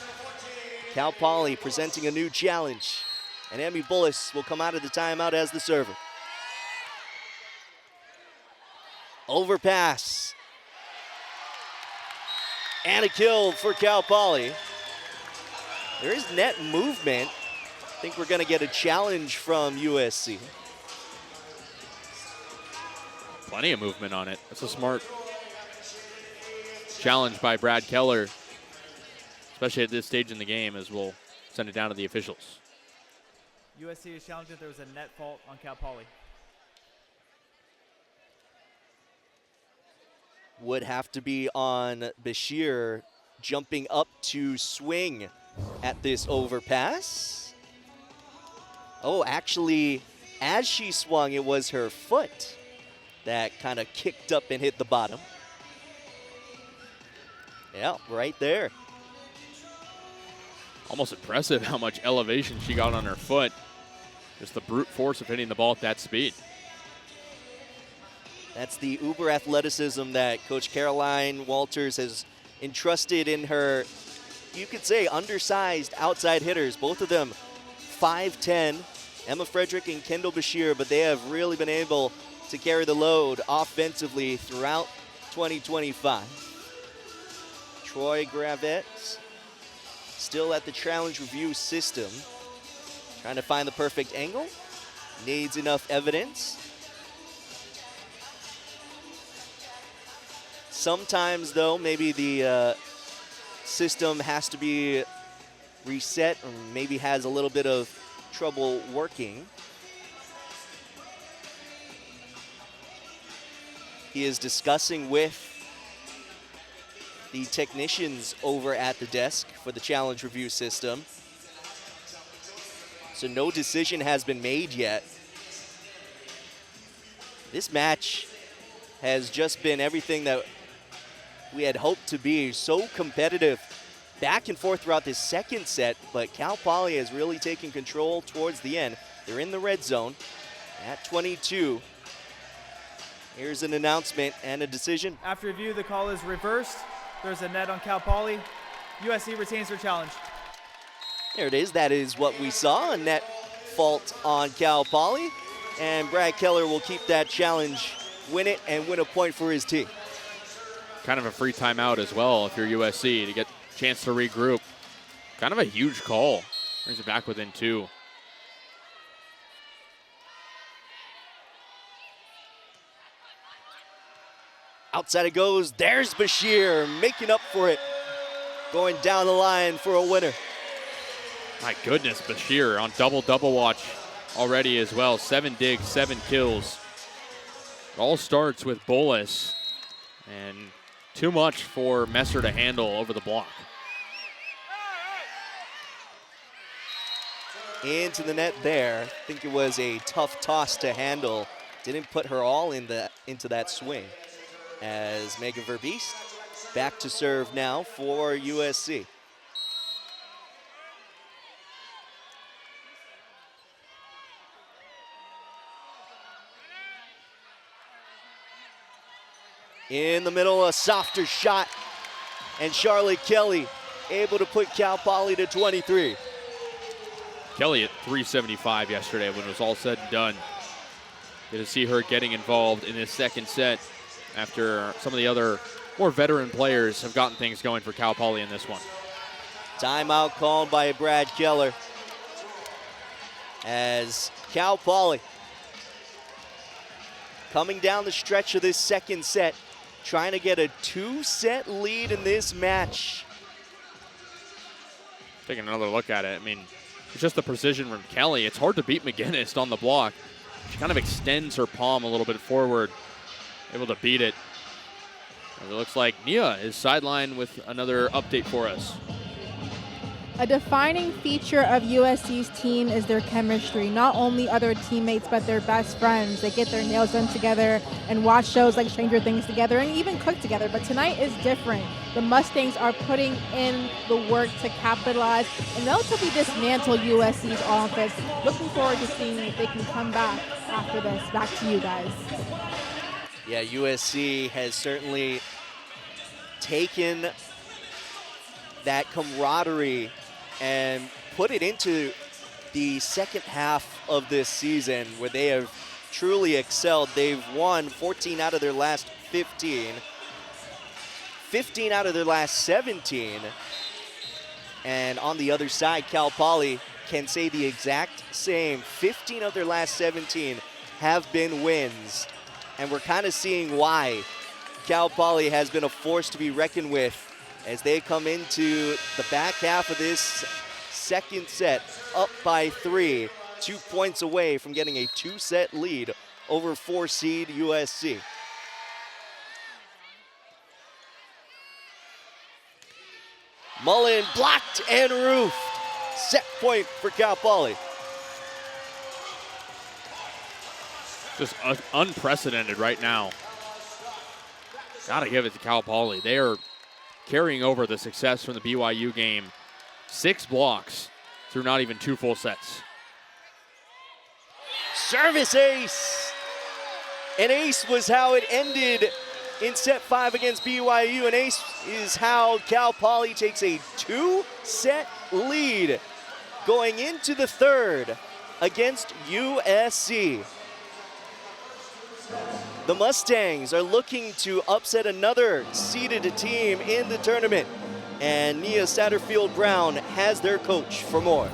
Cal Poly presenting a new challenge, and Emmy Bullis will come out of the timeout as the server. Overpass. And a kill for Cal Poly. There is net movement. I think we're going to get a challenge from USC. Plenty of movement on it. That's a smart challenge by Brad Keller, especially at this stage in the game, as we'll send it down to the officials. USC is challenging that there was a net fault on Cal Poly. Would have to be on Bashir jumping up to swing at this overpass. Oh, actually, as she swung, it was her foot that kind of kicked up and hit the bottom. Yeah, right there. Almost impressive how much elevation she got on her foot. Just the brute force of hitting the ball at that speed. That's the uber athleticism that Coach Caroline Walters has entrusted in her, you could say, undersized outside hitters. Both of them 5'10", Emma Frederick and Kendall Bashir, but they have really been able to carry the load offensively throughout 2025. Troy Gravette still at the challenge review system, trying to find the perfect angle, needs enough evidence. Sometimes, though, maybe the system has to be reset or maybe has a little bit of trouble working. He is discussing with the technicians over at the desk for the challenge review system. So no decision has been made yet. This match has just been everything that we had hoped to be. So competitive, back and forth throughout this second set, but Cal Poly has really taken control towards the end. They're in the red zone at 22. Here's an announcement and a decision. After review, the call is reversed. There's a net on Cal Poly. USC retains their challenge. There it is. That is what we saw. A net fault on Cal Poly. And Brad Keller will keep that challenge, win it, and win a point for his team. Kind of a free timeout as well if you're USC to get a chance to regroup. Kind of a huge call. Brings it back within 2. Outside it goes. There's Bashir making up for it. Going down the line for a winner. My goodness, Bashir on double watch already as well. 7 digs, 7 kills. It all starts with Bolus. And too much for Messer to handle over the block. Into the net there. I think it was a tough toss to handle. Didn't put her all into that swing. As Megan Verbeest back to serve now for USC. In the middle, a softer shot, and Charlotte Kelly able to put Cal Poly to 23. Kelly at 375 yesterday when it was all said and done. Good to see her getting involved in this second set after some of the other more veteran players have gotten things going for Cal Poly in this one. Timeout called by Brad Keller as Cal Poly coming down the stretch of this second set, trying to get a 2-set lead in this match. Taking another look at it, I mean, it's just the precision from Kelly. It's hard to beat McGinnis on the block. She kind of extends her palm a little bit forward, able to beat it. And it looks like Nia is sidelined with another update for us. A defining feature of USC's team is their chemistry. Not only other teammates, but their best friends. They get their nails done together and watch shows like Stranger Things together and even cook together. But tonight is different. The Mustangs are putting in the work to capitalize and relatively dismantle USC's offense. Looking forward to seeing if they can come back after this. Back to you guys. Yeah, USC has certainly taken that camaraderie and put it into the second half of this season where they have truly excelled. They've won 14 out of their last 15, 15 out of their last 17. And on the other side, Cal Poly can say the exact same. 15 of their last 17 have been wins. And we're kind of seeing why Cal Poly has been a force to be reckoned with as they come into the back half of this second set, up by 3, 2 points away from getting a 2-set lead over 4-seed USC. Mullen blocked and roofed. Set point for Cal Poly. Just unprecedented right now. Gotta give it to Cal Poly. They are carrying over the success from the BYU game. 6 blocks through not even 2 full sets. service ace. An ace was how it ended in set 5 against BYU. An ace is how Cal Poly takes a 2-set lead going into the third against USC. The Mustangs are looking to upset another seeded team in the tournament, and Nia Satterfield-Brown has their coach for more.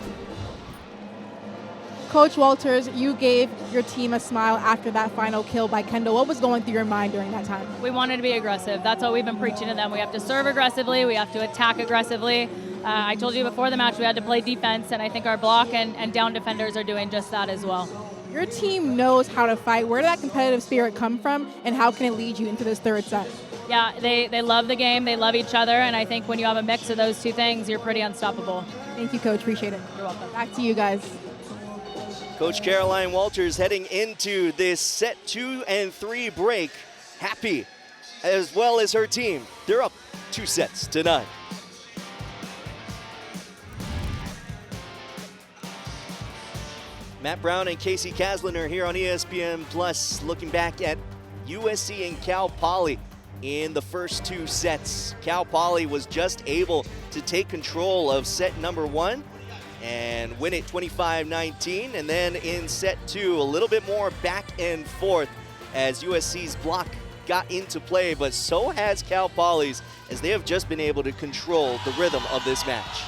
Coach Walters, you gave your team a smile after that final kill by Kendall. What was going through your mind during that time? We wanted to be aggressive. That's what we've been preaching to them. We have to serve aggressively. We have to attack aggressively. I told you before the match we had to play defense, and I think our block and down defenders are doing just that as well. Your team knows how to fight. Where did that competitive spirit come from, and how can it lead you into this third set? Yeah, they love the game. They love each other, and I think when you have a mix of those two things, you're pretty unstoppable. Thank you, Coach. Appreciate it. You're welcome. Back to you guys. Coach Caroline Walters heading into this set 2 and 3 break happy, as well as her team. They're up 2-0. Matt Brown and Casey Caslin are here on ESPN Plus, looking back at USC and Cal Poly in the first 2 sets. Cal Poly was just able to take control of set number 1 and win it 25-19. And then in set 2, a little bit more back and forth as USC's block got into play, but so has Cal Poly's, as they have just been able to control the rhythm of this match.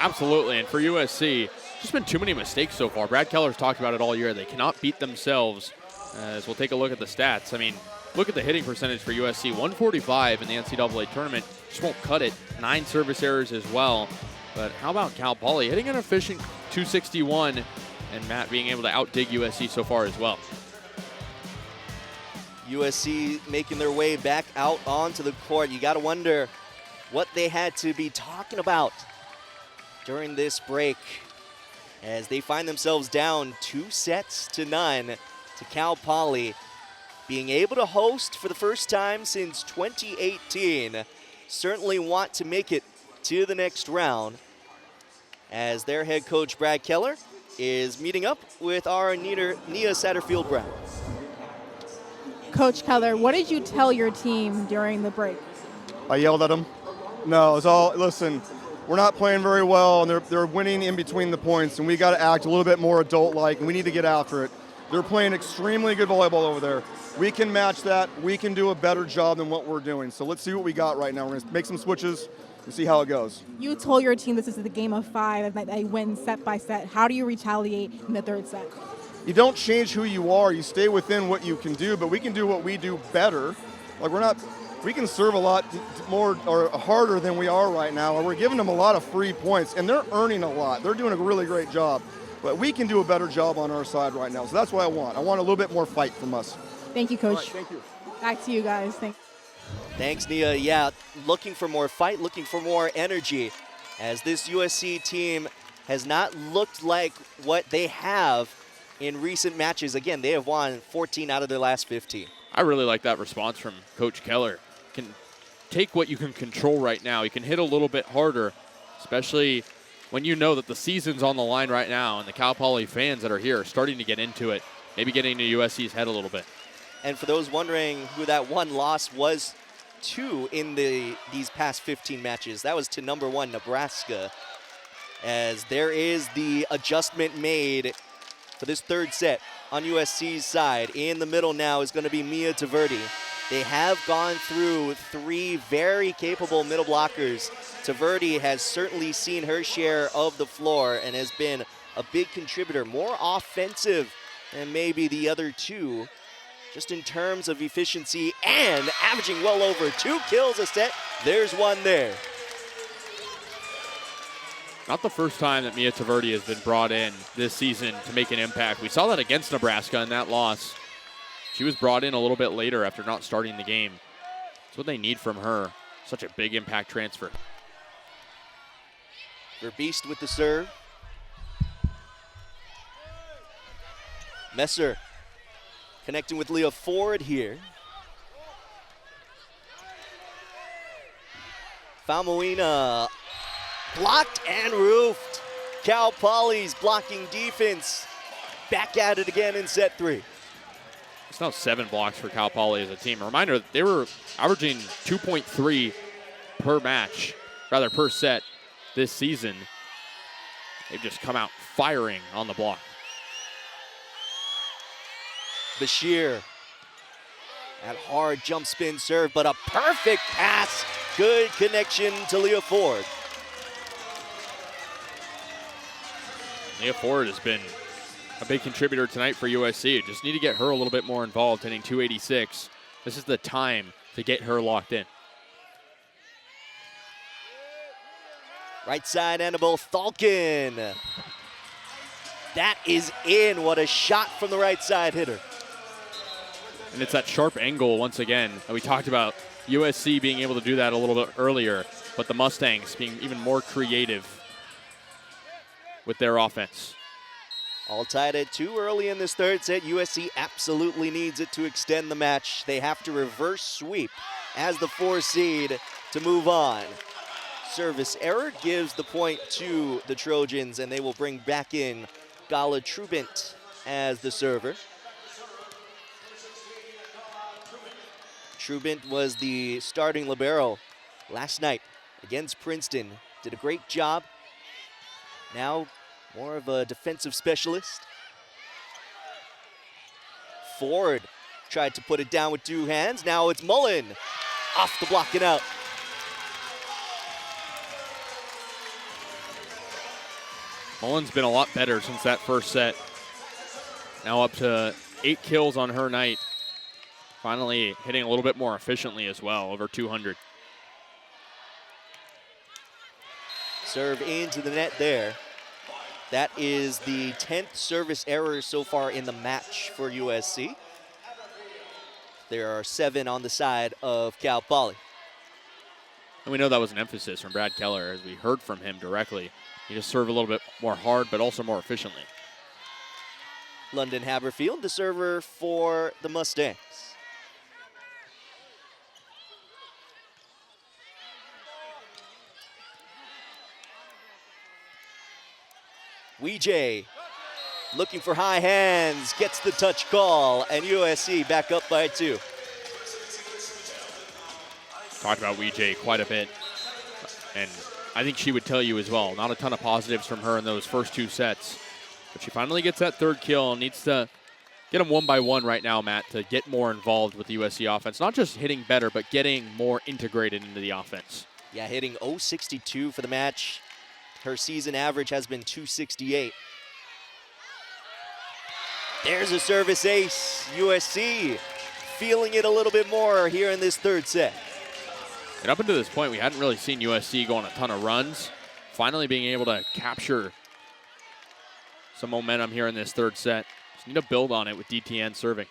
Absolutely, and for USC, just been too many mistakes so far. Brad Keller's talked about it all year. They cannot beat themselves, as we'll take a look at the stats. I mean, look at the hitting percentage for USC, 145 in the NCAA tournament. Just won't cut it. 9 service errors as well. But how about Cal Poly hitting an efficient 261, and Matt being able to outdig USC so far as well. USC making their way back out onto the court. You got to wonder what they had to be talking about during this break, as they find themselves down 2-0 to Cal Poly, being able to host for the first time since 2018. Certainly want to make it to the next round, as their head coach Brad Keller is meeting up with our Nia Satterfield-Brown. Coach Keller, what did you tell your team during the break? I yelled at them. No, it was all, listen, we're not playing very well, and they're winning in between the points, and we got to act a little bit more adult-like, and we need to get after it. They're playing extremely good volleyball over there. We can match that. We can do a better job than what we're doing. So let's see what we got right now. We're going to make some switches and see how it goes. You told your team this is the game of 5, and that they win set by set. How do you retaliate in the third set? You don't change who you are. You stay within what you can do, but we can do what we do better. Like we can serve a lot more or harder than we are right now, and we're giving them a lot of free points, and they're earning a lot. They're doing a really great job, but we can do a better job on our side right now. So that's what I want. I want a little bit more fight from us. Thank you, Coach. All right, thank you. Back to you guys. Thanks, Nia. Yeah, looking for more fight, looking for more energy, as this USC team has not looked like what they have in recent matches. Again, they have won 14 out of their last 15. I really like that response from Coach Keller. Can take what you can control right now. You can hit a little bit harder, especially when you know that the season's on the line right now, and the Cal Poly fans that are here are starting to get into it, maybe getting into USC's head a little bit. And for those wondering who that one loss was to in these past 15 matches, that was to number 1 Nebraska, as there is the adjustment made for this third set on USC's side. In the middle now is going to be Mia Taverdi. They have gone through 3 very capable middle blockers. Taverdi has certainly seen her share of the floor and has been a big contributor, more offensive than maybe the other 2, just in terms of efficiency, and averaging well over 2 kills a set. There's one there. Not the first time that Mia Taverdi has been brought in this season to make an impact. We saw that against Nebraska in that loss. She was brought in a little bit later after not starting the game. That's what they need from her. Such a big impact transfer. Verbeest with the serve. Messer connecting with Leah Ford here. Famuina blocked and roofed. Cal Poly's blocking defense back at it again in set 3. It's now 7 blocks for Cal Poly as a team. A reminder, they were averaging 2.3 per set this season. They've just come out firing on the block. Bashir, that hard jump spin serve, but a perfect pass. Good connection to Leah Ford. Leah Ford has been a big contributor tonight for USC. Just need to get her a little bit more involved, hitting 286. This is the time to get her locked in. Right side, Annabelle Thalkin. That is in. What a shot from the right side hitter. And it's that sharp angle once again that we talked about. USC being able to do that a little bit earlier, but the Mustangs being even more creative with their offense. All tied at 2 early in this third set. USC absolutely needs it to extend the match. They have to reverse sweep as the 4 seed to move on. Service error gives the point to the Trojans, and they will bring back in Gala Trubent as the server. Trubent was the starting libero last night against Princeton. Did a great job. Now more of a defensive specialist. Ford tried to put it down with 2 hands. Now it's Mullen off the block and out. Mullen's been a lot better since that first set. Now up to 8 kills on her night. Finally hitting a little bit more efficiently as well, over 200. Serve into the net there. That is the 10th service error so far in the match for USC. There are 7 on the side of Cal Poly. And we know that was an emphasis from Brad Keller, as we heard from him directly. He just served a little bit more hard, but also more efficiently. London Haberfield, the server for the Mustangs. Weejay looking for high hands, gets the touch call, and USC back up by 2. Talked about Weejay quite a bit, and I think she would tell you as well. Not a ton of positives from her in those first 2 sets, but she finally gets that 3rd kill. Needs to get them 1 by 1 right now, Matt, to get more involved with the USC offense. Not just hitting better, but getting more integrated into the offense. Yeah, hitting 0.62 for the match. Her season average has been 268. There's a service ace. USC feeling it a little bit more here in this 3rd set. And up until this point, we hadn't really seen USC go on a ton of runs. Finally being able to capture some momentum here in this 3rd set. Just need to build on it with DTN serving.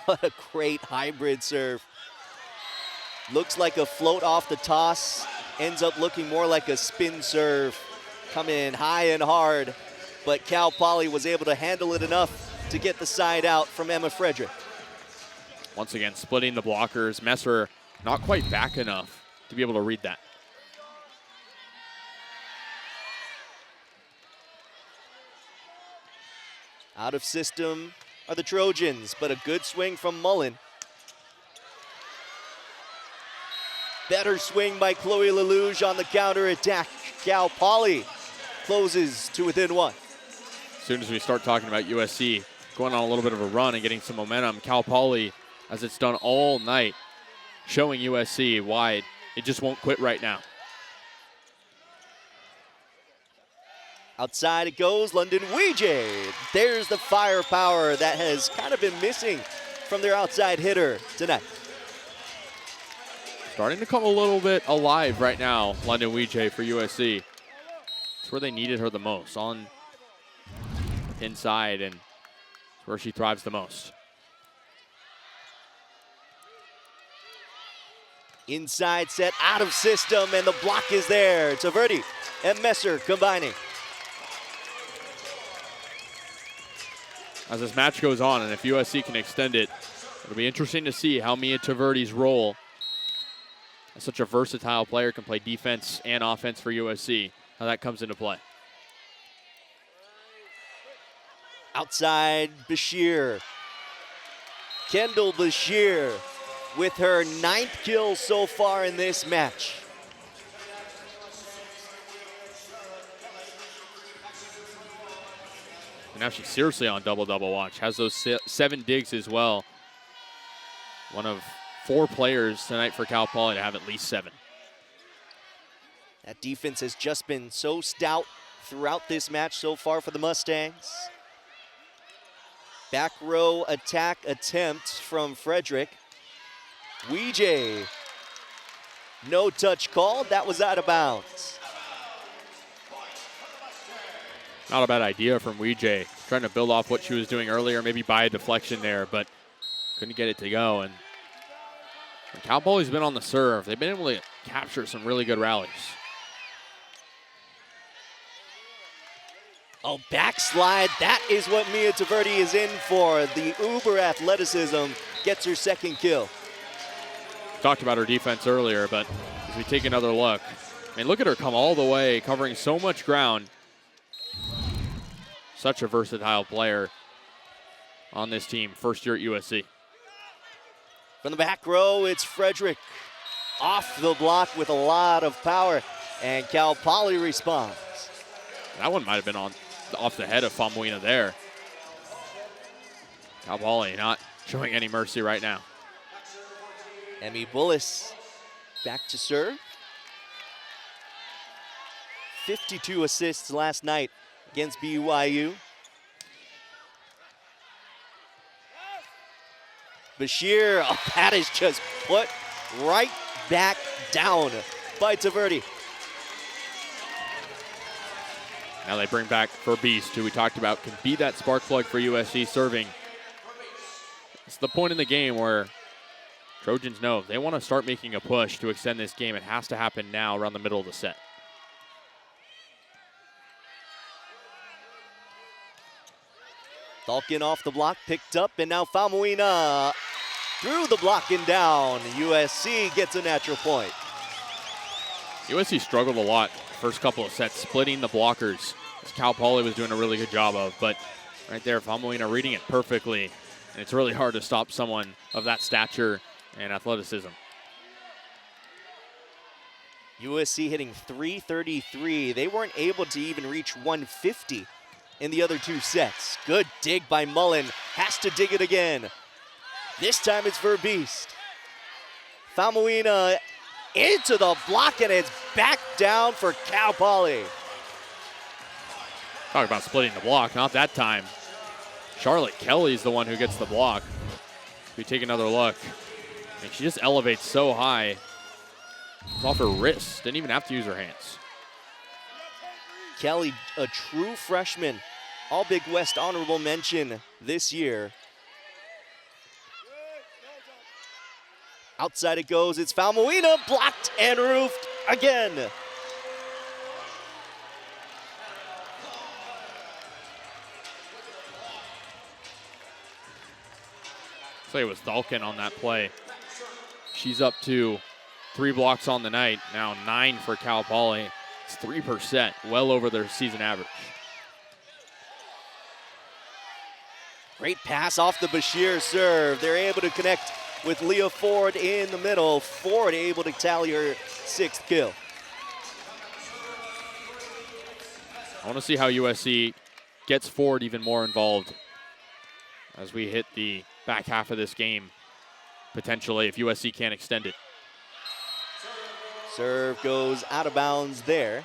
What a great hybrid serve. Looks like a float off the toss. Ends up looking more like a spin serve. Come in high and hard. But Cal Poly was able to handle it enough to get the side out from Emma Frederick. Once again, splitting the blockers. Messer not quite back enough to be able to read that. Out of system are the Trojans, but a good swing from Mullen. Better swing by Chloe Lelouch on the counter attack. Cal Poly closes to within 1. As soon as we start talking about USC going on a little bit of a run and getting some momentum, Cal Poly, as it's done all night, showing USC why it just won't quit right now. Outside it goes, London Weejay. There's the firepower that has kind of been missing from their outside hitter tonight. Starting to come a little bit alive right now, London Weejay for USC. It's where they needed her the most, on inside, and it's where she thrives the most. Inside set, out of system, and the block is there. Taverdi and Messer combining. As this match goes on, and if USC can extend it, it'll be interesting to see how Mia Taverdi's role as such a versatile player can play defense and offense for USC. how that comes into play. Outside Bashir. Kendall Bashir with her 9th kill so far in this match. And now she's seriously on double-double watch. Has those 7 digs as well. One of 4 players tonight for Cal Poly to have at least 7. That defense has just been so stout throughout this match so far for the Mustangs. Back row attack attempt from Frederick. Weejay. No touch called. That was out of bounds. Not a bad idea from Weejay. Trying to build off what she was doing earlier, maybe buy a deflection there, but couldn't get it to go. And Cal Poly's been on the serve. They've been able to capture some really good rallies. Oh, backslide. That is what Mia Taverdi is in for. The uber athleticism gets her 2nd kill. Talked about her defense earlier, but as we take another look, I mean, look at her come all the way, covering so much ground. Such a versatile player on this team, first year at USC. From the back row, it's Frederick. Off the block with a lot of power, and Cal Poly responds. That one might have been off the head of Famuina there. Cal Poly not showing any mercy right now. Emmy Bullis back to serve. 52 assists last night against BYU. Bashir, oh, that is just put right back down by Taverdi. Now they bring back Verbeest, who we talked about can be that spark plug for USC serving. It's the point in the game where Trojans know if they want to start making a push to extend this game, it has to happen now around the middle of the set. Thalkin off the block, picked up, and now Famuina through the block and down. USC gets a natural point. USC struggled a lot first couple of sets, splitting the blockers, as Cal Poly was doing a really good job of. But right there, Famuina reading it perfectly. And it's really hard to stop someone of that stature and athleticism. USC hitting 333. They weren't able to even reach 150 in the other 2 sets. Good dig by Mullen. Has to dig it again. This time it's Verbeest. Famuina into the block, and it's back down for Cal Poly. Talk about splitting the block, not that time. Charlotte Kelly's the one who gets the block. If we take another look, I mean, she just elevates so high. It's off her wrist, didn't even have to use her hands. Kelly, a true freshman. All Big West honorable mention this year. Outside it goes, it's Famuina, blocked and roofed again. Say it was Thalkin on that play. She's up to 3 blocks on the night, now 9 for Cal Poly. It's 3%, well over their season average. Great pass off the Bashir serve. They're able to connect with Leah Ford in the middle. Ford able to tally her 6th kill. I want to see how USC gets Ford even more involved as we hit the back half of this game, potentially, if USC can't extend it. Serve goes out of bounds there.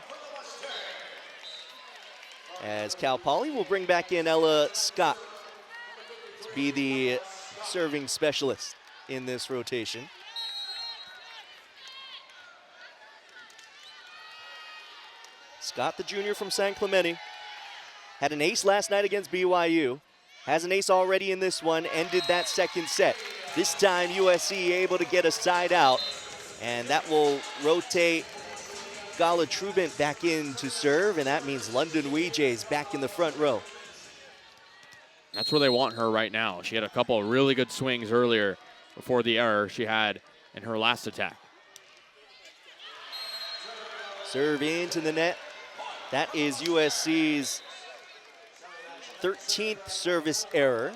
As Cal Poly will bring back in Ella Scott to be the serving specialist in this rotation. Scott, the junior from San Clemente, had an ace last night against BYU. Has an ace already in this one, ended that 2nd set. This time USC able to get a side out, and that will rotate Gala Trubent back in to serve, and that means London Weejay's back in the front row. That's where they want her right now. She had a couple of really good swings earlier before the error she had in her last attack. Serve into the net. That is USC's 13th service error.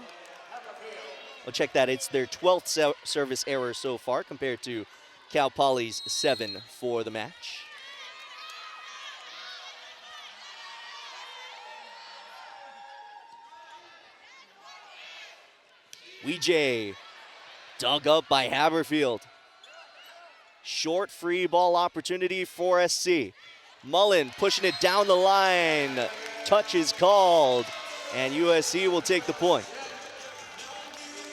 We'll check that. It's their 12th service error so far compared to Cal Poly's 7 for the match. Weejay dug up by Haberfield. Short free ball opportunity for SC. Mullen pushing it down the line. Touch is called, and USC will take the point.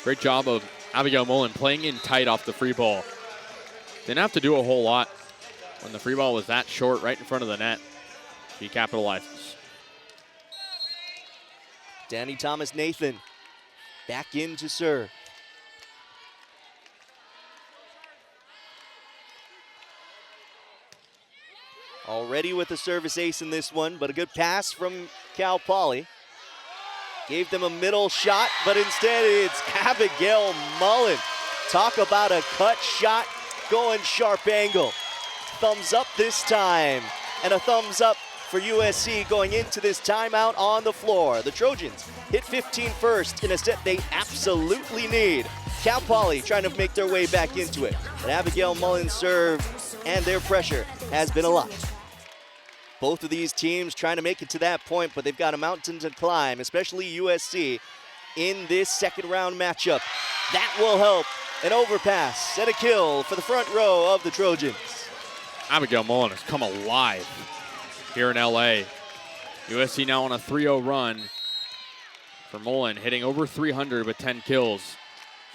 Great job of Abigail Mullen playing in tight off the free ball. Didn't have to do a whole lot when the free ball was that short right in front of the net. She capitalizes. Danny Thomas Nathan back in to serve. Already with a service ace in this one, but a good pass from Cal Poly. Gave them a middle shot, but instead it's Abigail Mullen. Talk about a cut shot going sharp angle. Thumbs up this time, and a thumbs up for USC going into this timeout on the floor. The Trojans hit 15 first in a set they absolutely need. Cal Poly trying to make their way back into it, but Abigail Mullen's serve and their pressure has been a lot. Both of these teams trying to make it to that point, but they've got a mountain to climb, especially USC in this second round matchup. That will help. An overpass and a kill for the front row of the Trojans. Abigail Mullen has come alive here in LA. USC now on a 3-0 run for Mullen, hitting over 300 with 10 kills.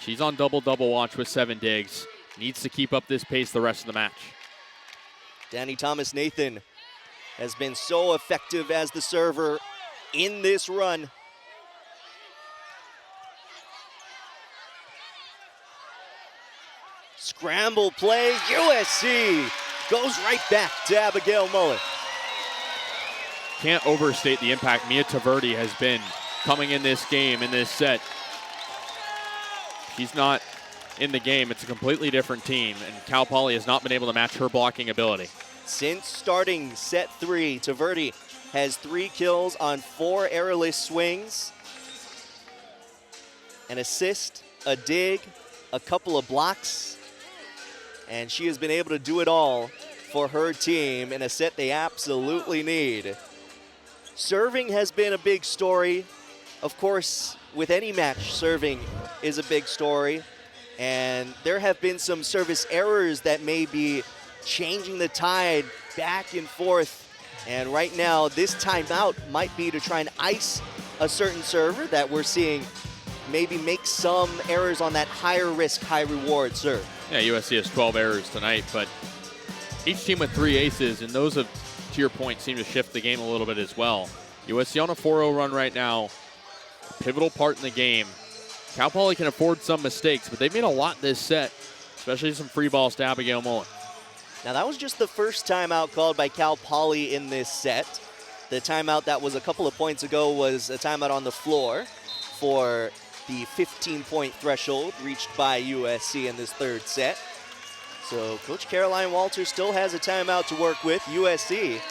She's on double-double watch with 7 digs. Needs to keep up this pace the rest of the match. Danny Thomas Nathan has been so effective as the server in this run. Scramble play, USC goes right back to Abigail Mullen. Can't overstate the impact Mia Taverdi has been coming in this game, in this set. She's not in the game. It's a completely different team, and Cal Poly has not been able to match her blocking ability. Since starting set 3, Taverdi has 3 kills on 4 errorless swings, an assist, a dig, a couple of blocks, and she has been able to do it all for her team in a set they absolutely need. Serving has been a big story. Of course, with any match, serving is a big story, and there have been some service errors that may be changing the tide back and forth. And right now, this timeout might be to try and ice a certain server that we're seeing maybe make some errors on that higher risk, high reward serve. Yeah, USC has 12 errors tonight, but each team with 3 aces, and those have, to your point, seem to shift the game a little bit as well. USC on a 4-0 run right now, a pivotal part in the game. Cal Poly can afford some mistakes, but they've made a lot this set, especially some free balls to Abigail Mullen. Now that was just the first timeout called by Cal Poly in this set. The timeout that was a couple of points ago was a timeout on the floor for the 15-point threshold reached by USC in this third set. So Coach Caroline Walters still has a timeout to work with. USC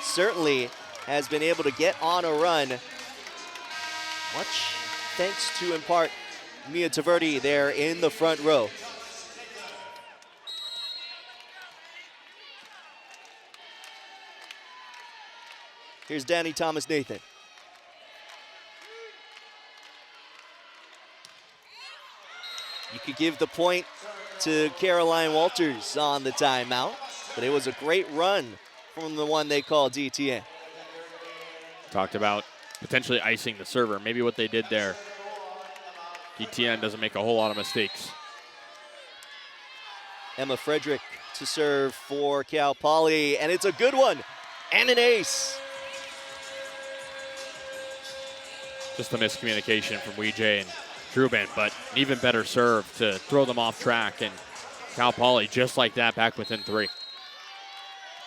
certainly has been able to get on a run, much thanks to, in part, Mia Taverdi there in the front row. Here's Danny Thomas Nathan. You could give the point to Caroline Walters on the timeout, but it was a great run from the one they call DTN. Talked about potentially icing the server. Maybe what they did there. DTN doesn't make a whole lot of mistakes. Emma Frederick to serve for Cal Poly, and it's a good one, and an ace. Just a miscommunication from Weejay and Trubin, but an even better serve to throw them off track, and Cal Poly just like that back within 3.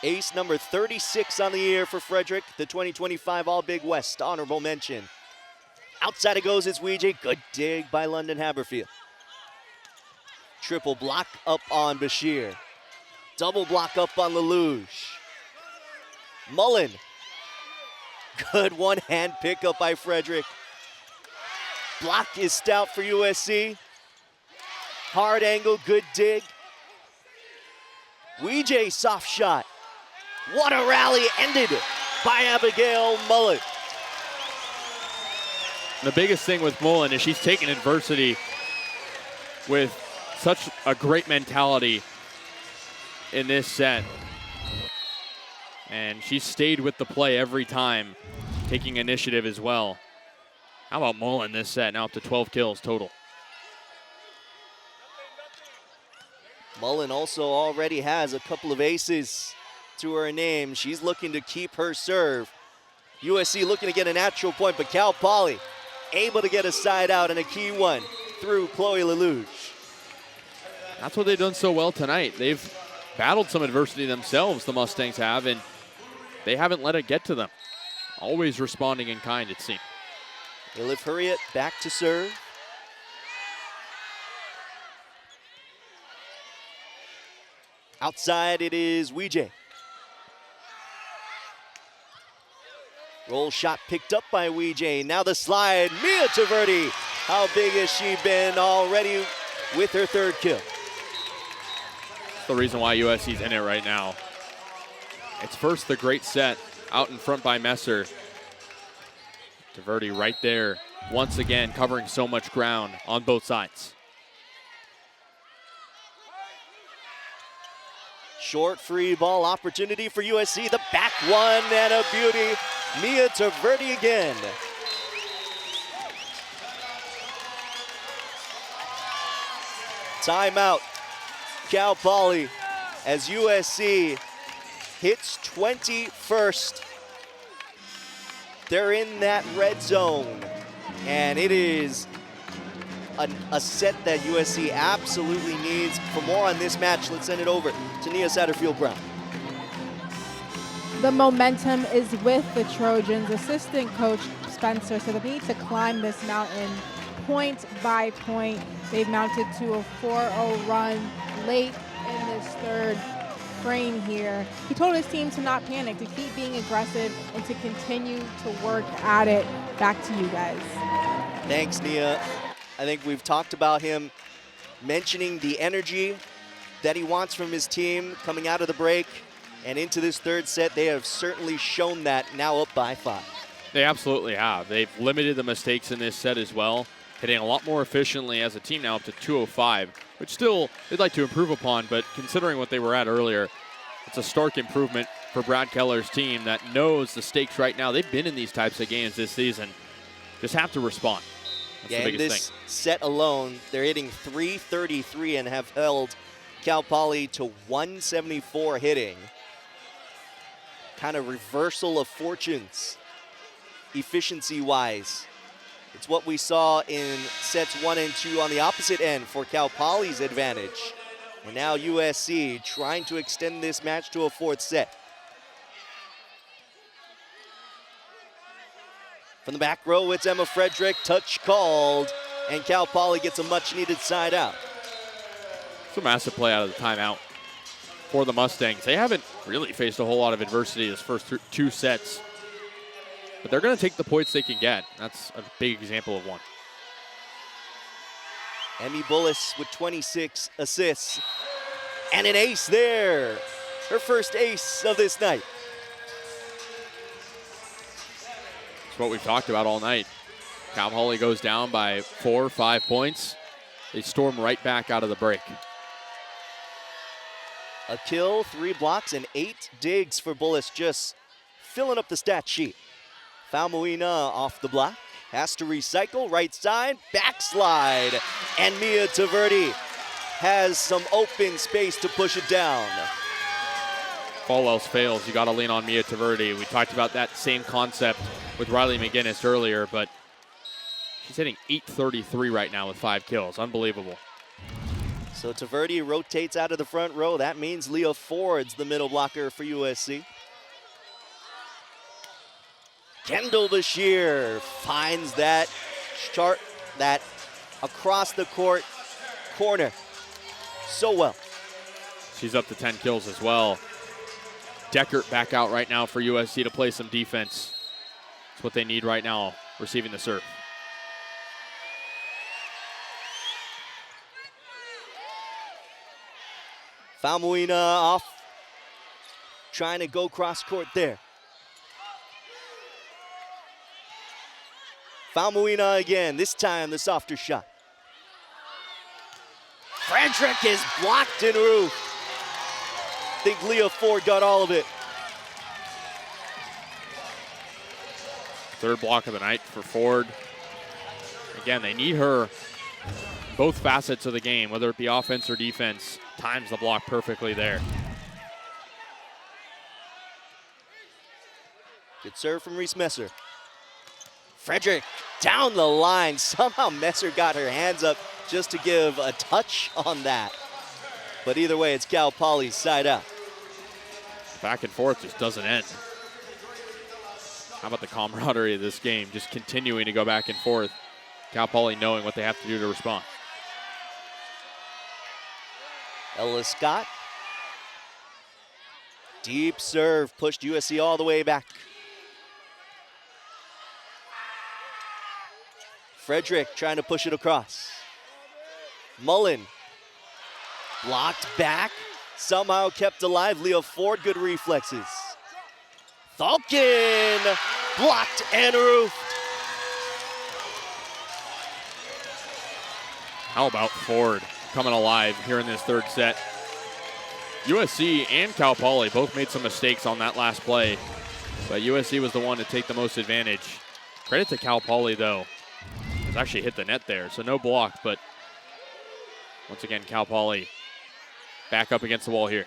Ace number 36 on the year for Frederick, the 2025 All-Big West honorable mention. Outside it goes, it's Weejay. Good dig by London Haberfield. Triple block up on Bashir. Double block up on Lelouch. Mullen Good one-hand pickup by Frederick. Block is stout for USC. Hard angle, good dig. Weejay soft shot. What a rally ended by Abigail Mullen. The biggest thing with Mullen is she's taken adversity with such a great mentality in this set. And she stayed with the play every time, taking initiative as well. How about Mullen this set, now up to 12 kills total. Mullen also already has a couple of aces to her name. She's looking to keep her serve. USC looking to get a natural point, but Cal Poly able to get a side out and a key one through Chloe Lelouch. That's what they've done so well tonight. They've battled some adversity themselves, the Mustangs have, and they haven't let it get to them. Always responding in kind, it seems. Elif Hurriet back to serve. Outside it is Weejay. Roll shot picked up by Weejay. Now the slide, Mia Taverdi. How big has she been already with her third kill? That's the reason why USC's in it right now. It's first the great set out in front by Messer. Taverdi right there, once again covering so much ground on both sides. Short free ball opportunity for USC. The back one and a beauty. Mia Taverdi again. Timeout. Cal Poly as USC hits 21st. They're in that red zone, and it is a set that USC absolutely needs. For more on this match, let's send it over to Nia Satterfield-Brown. The momentum is with the Trojans. Assistant coach Spencer said they need to climb this mountain point by point. They've mounted to a 4-0 run late in this third frame here. He told his team to not panic, to keep being aggressive, and to continue to work at it. Back to you guys. Thanks, Nia. I think we've talked about him mentioning the energy that he wants from his team coming out of the break and into this third set. They have certainly shown that, now up by 5. They absolutely have. They've limited the mistakes in this set as well, hitting a lot more efficiently as a team now up to 205, which still they'd like to improve upon, but considering what they were at earlier, it's a stark improvement for Brad Keller's team that knows the stakes right now. They've been in these types of games this season. Just have to respond. That's the in biggest this thing. set alone, they're hitting 333 and have held Cal Poly to 174 hitting. Kind of reversal of fortunes, efficiency-wise. It's what we saw in sets 1 and 2 on the opposite end for Cal Poly's advantage. And now USC trying to extend this match to a 4th set. From the back row, it's Emma Frederick, touch called, and Cal Poly gets a much-needed side out. It's a massive play out of the timeout for the Mustangs. They haven't really faced a whole lot of adversity this first 2 sets, but they're going to take the points they can get. That's a big example of one. Emmy Bullis with 26 assists and an ace there. Her first ace of this night. It's what we've talked about all night. Cal Poly goes down by 4 or 5 points. They storm right back out of the break. A kill, 3 blocks, and 8 digs for Bullis, just filling up the stat sheet. Falmuina off the block, has to recycle, right side, backslide, and Mia Taverdi has some open space to push it down. If all else fails, you got to lean on Mia Taverdi. We talked about that same concept with Riley McGinnis earlier, but she's hitting .833 right now with 5 kills. Unbelievable. So Taverdi rotates out of the front row. That means Leah Ford's the middle blocker for USC. Kendall Bashir finds that chart, that across the court corner so well. She's up to 10 kills as well. Deckert back out right now for USC to play some defense. It's what they need right now, receiving the serve. Famuina off, trying to go cross court there. Famuina again, this time the softer shot. Frederick is blocked in roof. I think Leah Ford got all of it. Third block of the night for Ford. Again, they need her both facets of the game, whether it be offense or defense, times the block perfectly there. Good serve from Reese Messer. Frederick down the line. Somehow Messer got her hands up just to give a touch on that. But either way, it's Cal Poly's side out. Back and forth just doesn't end. How about the camaraderie of this game, just continuing to go back and forth. Cal Poly knowing what they have to do to respond. Ella Scott. Deep serve, pushed USC all the way back. Frederick trying to push it across. Mullen blocked back, somehow kept alive. Leah Ford, good reflexes. Thalken blocked and roofed. How about Ford coming alive here in this third set? USC and Cal Poly both made some mistakes on that last play, but USC was the one to take the most advantage. Credit to Cal Poly, though. It's actually hit the net there, so no block, but once again, Cal Poly back up against the wall here.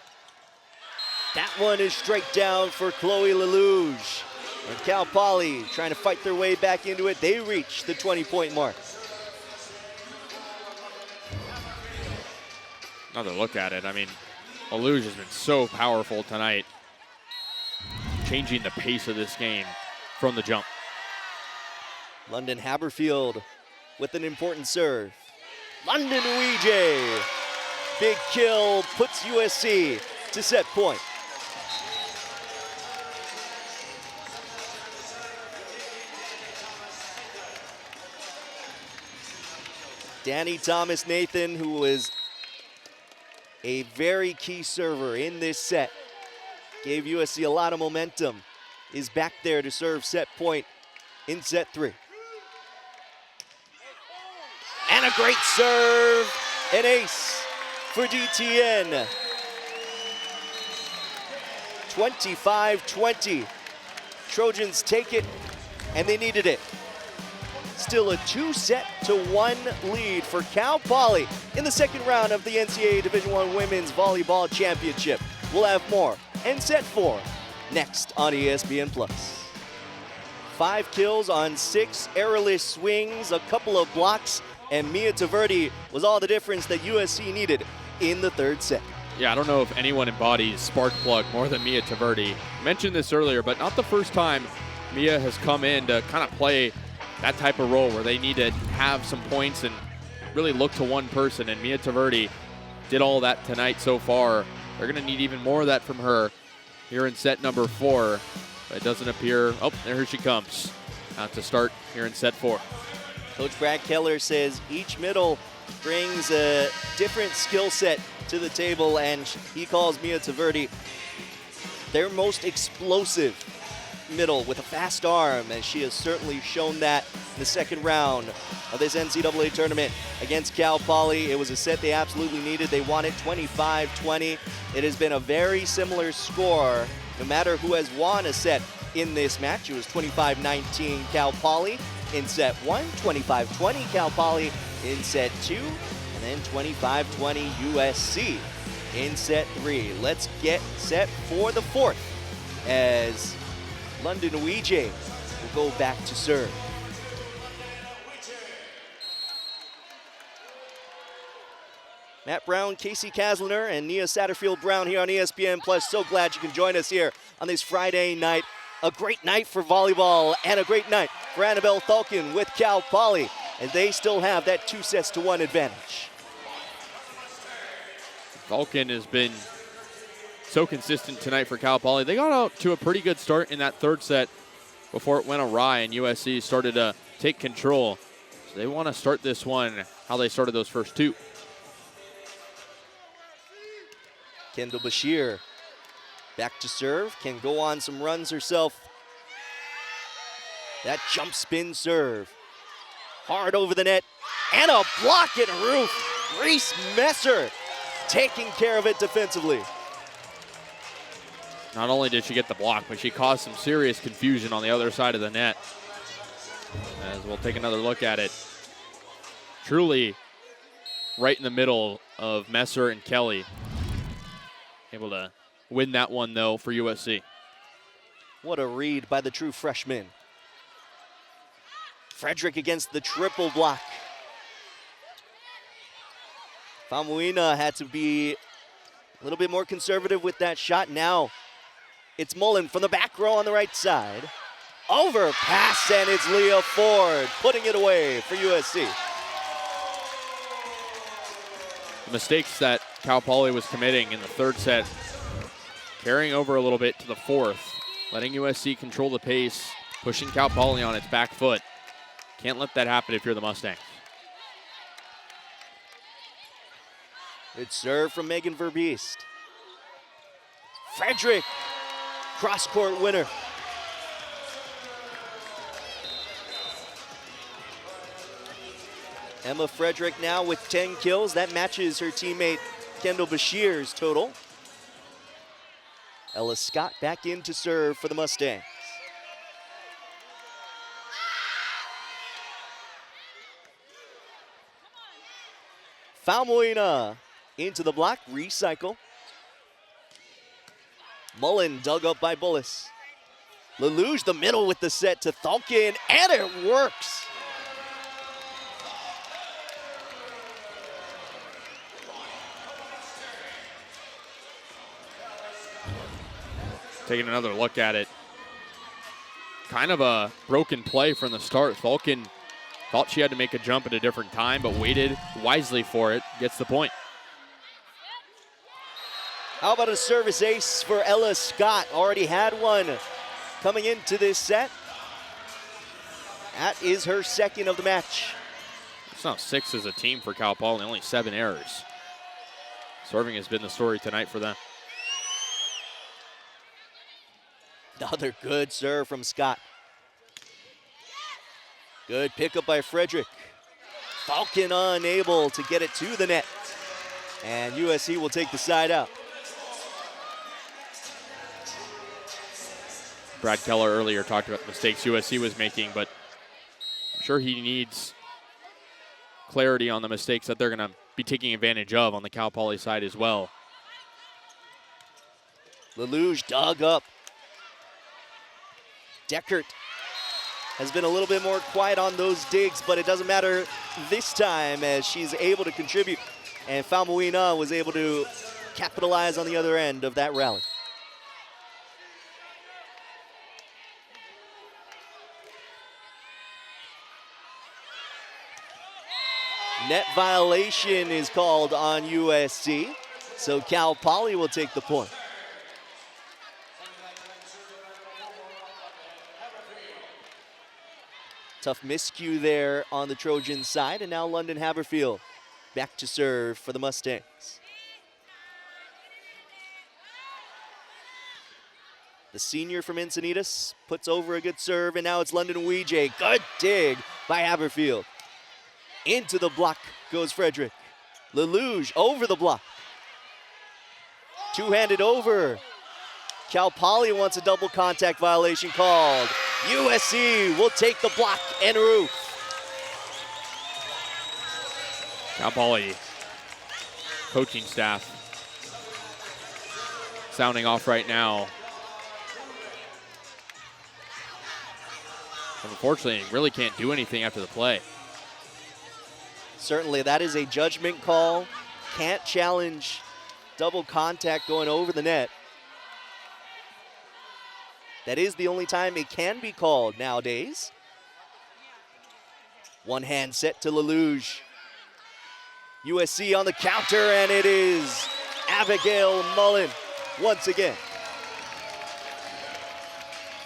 That one is straight down for Chloe Lelouge. And Cal Poly trying to fight their way back into it. They reach the 20-point mark. Another look at it. I mean, Lelouge has been so powerful tonight, changing the pace of this game from the jump. London Haberfield with an important serve. London Uije. Big kill puts USC to set point. Danny Thomas Nathan, who was a very key server in this set, gave USC a lot of momentum, is back there to serve set point in set 3. And a great serve, an ace for DTN. 25-20. Trojans take it, and they needed it. Still a 2-1 lead for Cal Poly in the second round of the NCAA Division I Women's Volleyball Championship. We'll have more and set 4 next on ESPN+. 5 kills on 6 errorless swings, a couple of blocks, and Mia Taverdi was all the difference that USC needed in the third set. Yeah, I don't know if anyone embodies spark plug more than Mia Taverdi. Mentioned this earlier, but not the first time Mia has come in to kind of play that type of role where they need to have some points and really look to one person, and Mia Taverdi did all that tonight so far. They're going to need even more of that from her here in set number 4. But it doesn't appear, oh, there she comes, out to start here in set 4. Coach Brad Keller says each middle brings a different skill set to the table, and he calls Mia Taverdi their most explosive middle with a fast arm, and she has certainly shown that in the second round of this NCAA tournament against Cal Poly. It was a set they absolutely needed. They won it 25-20. It has been a very similar score no matter who has won a set in this match. It was 25-19 Cal Poly in set 1, 25-20 Cal Poly in set 2, and then 25-20 USC in set 3. Let's get set for the 4th as London Uije will go back to serve. Matt Brown, Casey Kasliner, and Nia Satterfield-Brown here on ESPN+. So glad you can join us here on this Friday night. A great night for volleyball and a great night for Annabelle Thalken with Cal Poly, and they still have that 2-1 advantage. Thalken has been so consistent tonight for Cal Poly. They got out to a pretty good start in that third set. before it went awry and USC started to take control. So they want to start this one how they started those first two. Kendall Bashir back to serve, can go on some runs herself. That jump spin serve. Hard over the net, and a block and roof. Reese Messer taking care of it defensively. Not only did she get the block, but she caused some serious confusion on the other side of the net. As we'll take another look at it. Truly right in the middle of Messer and Kelly. Able to win that one, though, for USC. What a read by the true freshman. Frederick against the triple block. Famuina had to be a little bit more conservative with that shot. Now it's Mullen from the back row on the right side. Overpass, and it's Leah Ford putting it away for USC. The mistakes that Cal Poly was committing in the third set, carrying over a little bit to the fourth, letting USC control the pace, pushing Cal Poly on its back foot. Can't let that happen if you're the Mustangs. It's serve from Megan Verbeest. Frederick, cross-court winner. Emma Frederick now with 10 kills. That matches her teammate Kendall Bashir's total. Ella Scott back in to serve for the Mustangs. Famuina into the block, recycle. Mullen dug up by Bullis. Lelouch the middle with the set to Thalkin, and it works. Taking another look at it. Kind of a broken play from the start. Thalkin thought she had to make a jump at a different time, but waited wisely for it. Gets the point. How about a service ace for Ella Scott? Already had one coming into this set. That is her second of the match. It's now 6 as a team for Cal Poly, only 7 errors. Serving has been the story tonight for them. Another good serve from Scott. Good pickup by Frederick. Falcon unable to get it to the net. And USC will take the side out. Brad Keller earlier talked about the mistakes USC was making, but I'm sure he needs clarity on the mistakes that they're going to be taking advantage of on the Cal Poly side as well. Lelouch dug up. Deckert has been a little bit more quiet on those digs, but it doesn't matter this time as she's able to contribute. And Famuina was able to capitalize on the other end of that rally. Net violation is called on USC, so Cal Poly will take the point. Tough miscue there on the Trojan side, and now London Haberfield back to serve for the Mustangs. The senior from Encinitas puts over a good serve, and now it's London Weejay. Good dig by Haberfield. Into the block goes Frederick. Lelouch over the block. Two-handed over. Cal Poly wants a double contact violation called. USC will take the block and roof. Cal Poly coaching staff sounding off right now. And unfortunately, really can't do anything after the play. Certainly, that is a judgment call. Can't challenge double contact going over the net. That is the only time it can be called nowadays. One hand set to Lelouch. USC on the counter, and it is Abigail Mullen once again.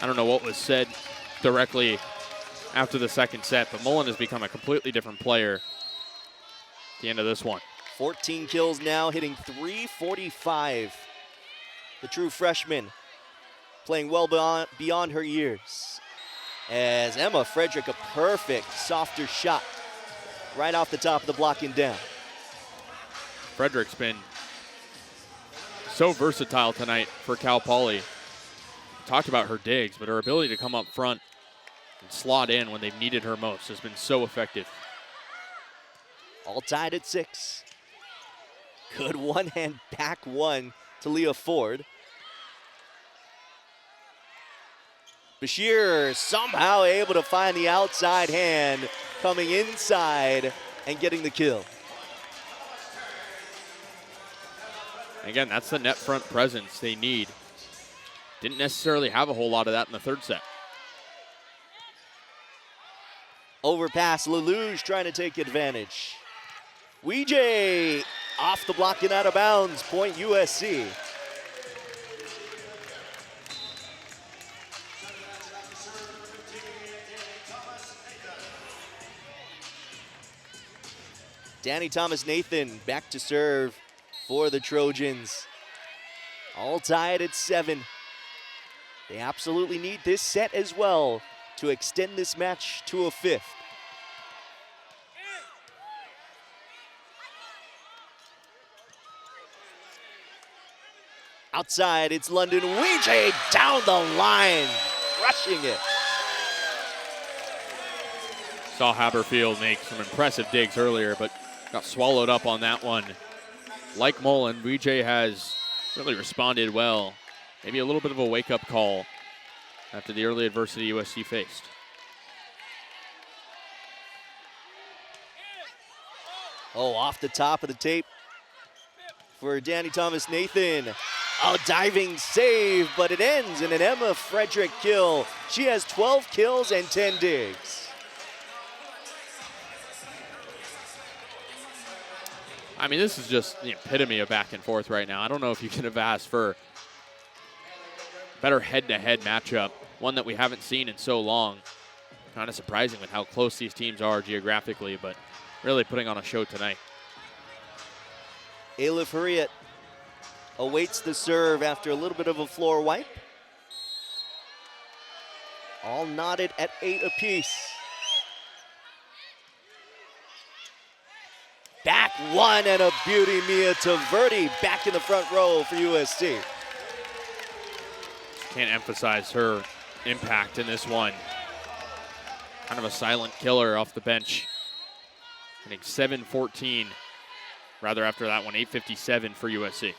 I don't know what was said directly after the second set, but Mullen has become a completely different player at the end of this one. 14 kills now, hitting .345. The true freshman playing well beyond her years. As Emma Frederick, a perfect softer shot right off the top of the block and down. Frederick's been so versatile tonight for Cal Poly. Talked about her digs, but her ability to come up front and slot in when they've needed her most has been so effective. All tied at 6. Good one-hand back one to Leah Ford. Bashir somehow able to find the outside hand, coming inside and getting the kill. Again, that's the net front presence they need. Didn't necessarily have a whole lot of that in the third set. Overpass, Lelouch trying to take advantage. Weejay off the block and out of bounds, point USC. Danny Thomas-Nathan back to serve for the Trojans. All tied at 7. They absolutely need this set as well to extend this match to a 5th. Outside, it's London Weejay down the line, crushing it. Saw Haberfield make some impressive digs earlier, but got swallowed up on that one. Like Mullen, Weejay has really responded well. Maybe a little bit of a wake-up call after the early adversity USC faced. Oh, off the top of the tape for Danny Thomas-Nathan. A diving save, but it ends in an Emma Frederick kill. She has 12 kills and 10 digs. I mean, this is just the epitome of back and forth right now. I don't know if you could have asked for a better head-to-head matchup, one that we haven't seen in so long. Kind of surprising with how close these teams are geographically, but really putting on a show tonight. Ayla Fariat awaits the serve after a little bit of a floor wipe. All knotted at 8 apiece. Back one and a beauty, Mia Taverdi back in the front row for USC. Can't emphasize her impact in this one. Kind of a silent killer off the bench. I think 7-14, rather after that one, 8:57 for USC.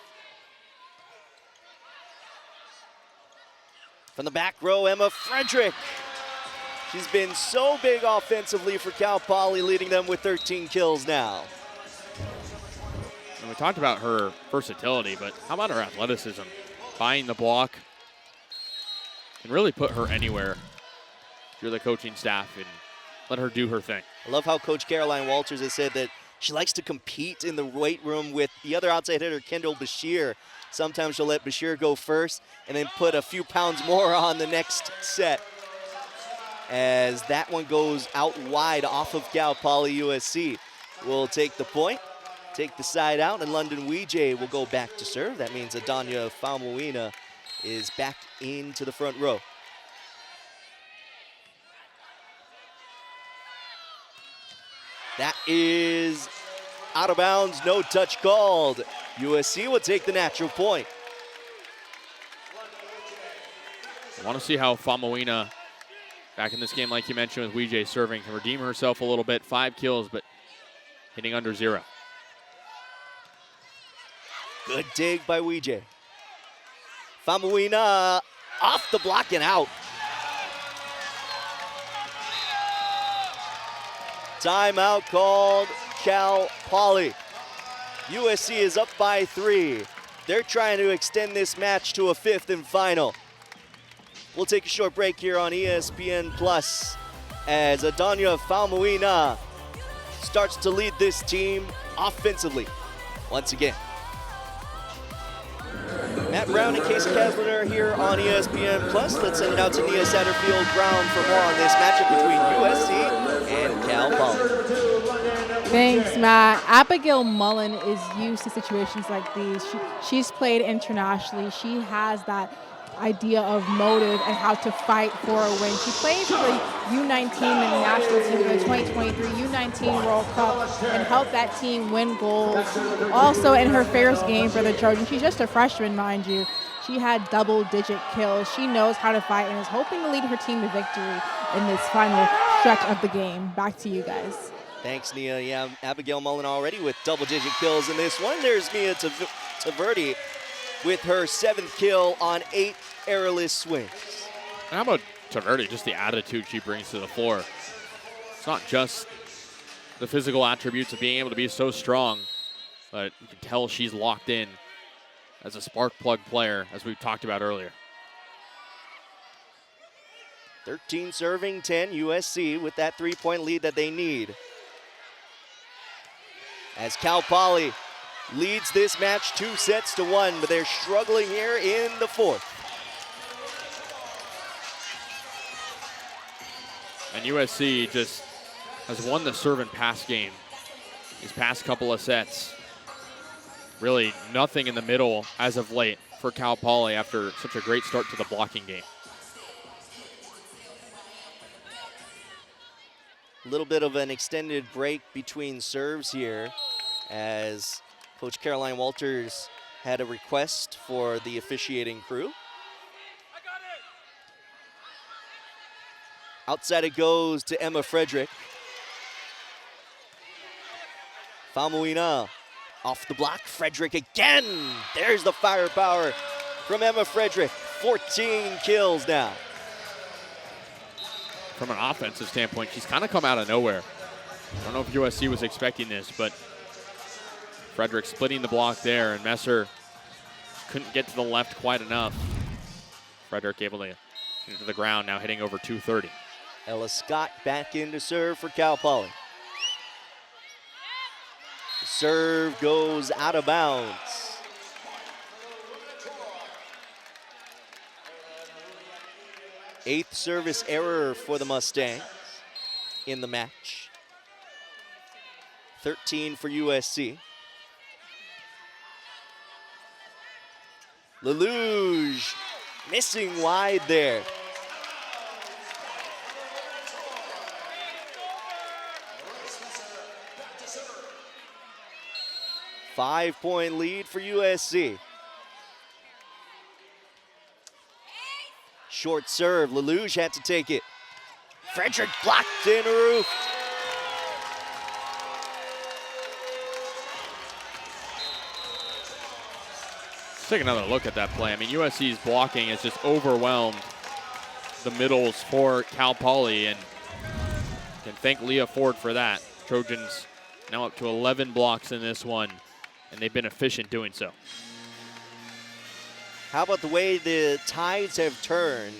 From the back row, Emma Frederick. She's been so big offensively for Cal Poly, leading them with 13 kills now. And we talked about her versatility, but how about her athleticism? Buying the block can really put her anywhere if you're the coaching staff and let her do her thing. I love how Coach Caroline Walters has said that she likes to compete in the weight room with the other outside hitter, Kendall Bashir. Sometimes she'll let Bashir go first and then put a few pounds more on the next set. As that one goes out wide off of Cal Poly. USC will take the point, take the side out, and London Weejay will go back to serve. That means Adanya Famuina is back into the front row. That is out of bounds, no touch called. USC will take the natural point. I want to see how Famuina, back in this game like you mentioned with Weejay serving, can redeem herself a little bit. 5 kills, but hitting under 0. Good dig by Weejay. Famuina off the block and out. Timeout called Cal Poly. USC is up by 3. They're trying to extend this match to a 5th and final. We'll take a short break here on ESPN Plus as Adanya Famuina starts to lead this team offensively once again. Matt Brown and Casey Caslin are here on ESPN Plus. Let's send it out to Nia Satterfield Brown for more on this matchup between USC and Cal Poly. Thanks, Matt. Abigail Mullen is used to situations like these. She's played internationally. She has that idea of motive and how to fight for a win. She played for the U19 and the national team in the 2023 U19 World Cup and helped that team win gold. Also in her first game for the Trojans, she's just a freshman, mind you. She had double-digit kills. She knows how to fight and is hoping to lead her team to victory in this final stretch of the game. Back to you guys. Thanks, Nia. Yeah, Abigail Mullen already with double-digit kills in this one. There's Mia Taverdi with her 7th kill on 8 errorless swings. And how about Taverdi, just the attitude she brings to the floor? It's not just the physical attributes of being able to be so strong, but you can tell she's locked in as a spark plug player, as we've talked about earlier. 13 serving, 10 USC with that 3-point lead that they need. As Cal Poly leads this match 2-1, but they're struggling here in the 4th. And USC just has won the serve and pass game these past couple of sets. Really nothing in the middle as of late for Cal Poly after such a great start to the blocking game. A little bit of an extended break between serves here as Coach Caroline Walters had a request for the officiating crew. Outside it goes to Emma Frederick. Famuina off the block. Frederick again. There's the firepower from Emma Frederick. 14 kills now. From an offensive standpoint, she's kind of come out of nowhere. I don't know if USC was expecting this, but Frederick splitting the block there, and Messer couldn't get to the left quite enough. Frederick able to get to the ground, now hitting over 230. Ella Scott back in to serve for Cal Poly. The serve goes out of bounds. Eighth service error for the Mustangs in the match. 13 for USC. Lelouge missing wide there. Five-point lead for USC. Short serve, Lelouge had to take it. Frederick blocked in a roof. Let's take another look at that play. I mean, USC's blocking has just overwhelmed the middles for Cal Poly, and can thank Leah Ford for that. Trojans now up to 11 blocks in this one, and they've been efficient doing so. How about the way the tides have turned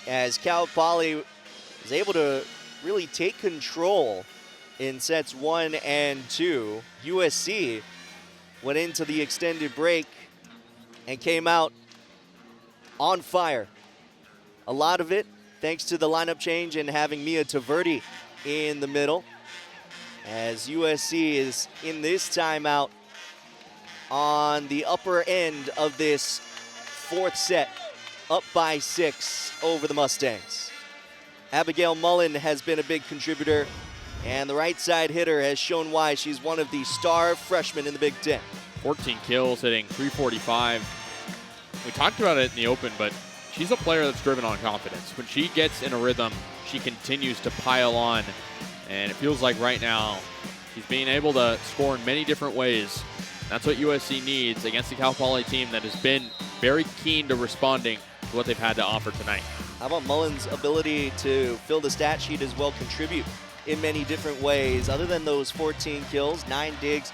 as Cal Poly is able to really take control in sets 1 and 2. USC went into the extended break and came out on fire. A lot of it thanks to the lineup change and having Mia Taverdi in the middle, as USC is in this timeout on the upper end of this 4th set, up by 6 over the Mustangs. Abigail Mullen has been a big contributor, and the right side hitter has shown why she's one of the star freshmen in the Big Ten. 14 kills, hitting 345. We talked about it in the open, but she's a player that's driven on confidence. When she gets in a rhythm, she continues to pile on, and it feels like right now she's being able to score in many different ways. That's what USC needs against the Cal Poly team that has been very keen to responding to what they've had to offer tonight. How about Mullen's ability to fill the stat sheet as well, contribute in many different ways? Other than those 14 kills, 9 digs,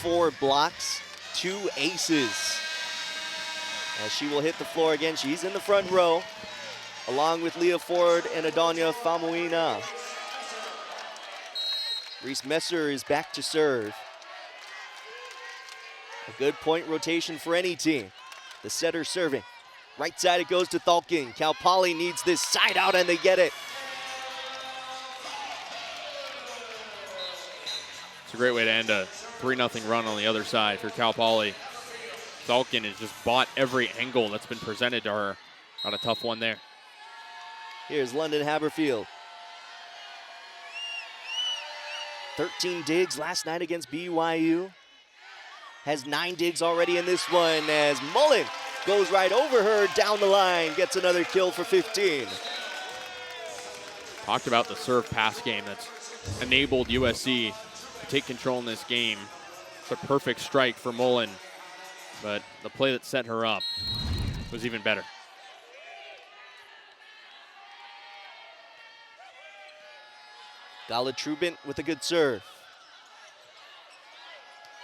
4 blocks, 2 aces. As she will hit the floor again, she's in the front row, along with Leah Ford and Adonia Famuina. Reese Messer is back to serve. A good point rotation for any team. The setter serving. Right side it goes to Thalkin. Cal Poly needs this side out and they get it. It's a great way to end a 3-0 run on the other side for Cal Poly. Thalkin has just bought every angle that's been presented to her. Got a tough one there. Here's London Haberfield. 13 digs last night against BYU. Has 9 digs already in this one as Mullen goes right over her down the line, gets another kill for 15. Talked about the serve pass game that's enabled USC to take control in this game. It's a perfect strike for Mullen, but the play that set her up was even better. Gala Trubin with a good serve.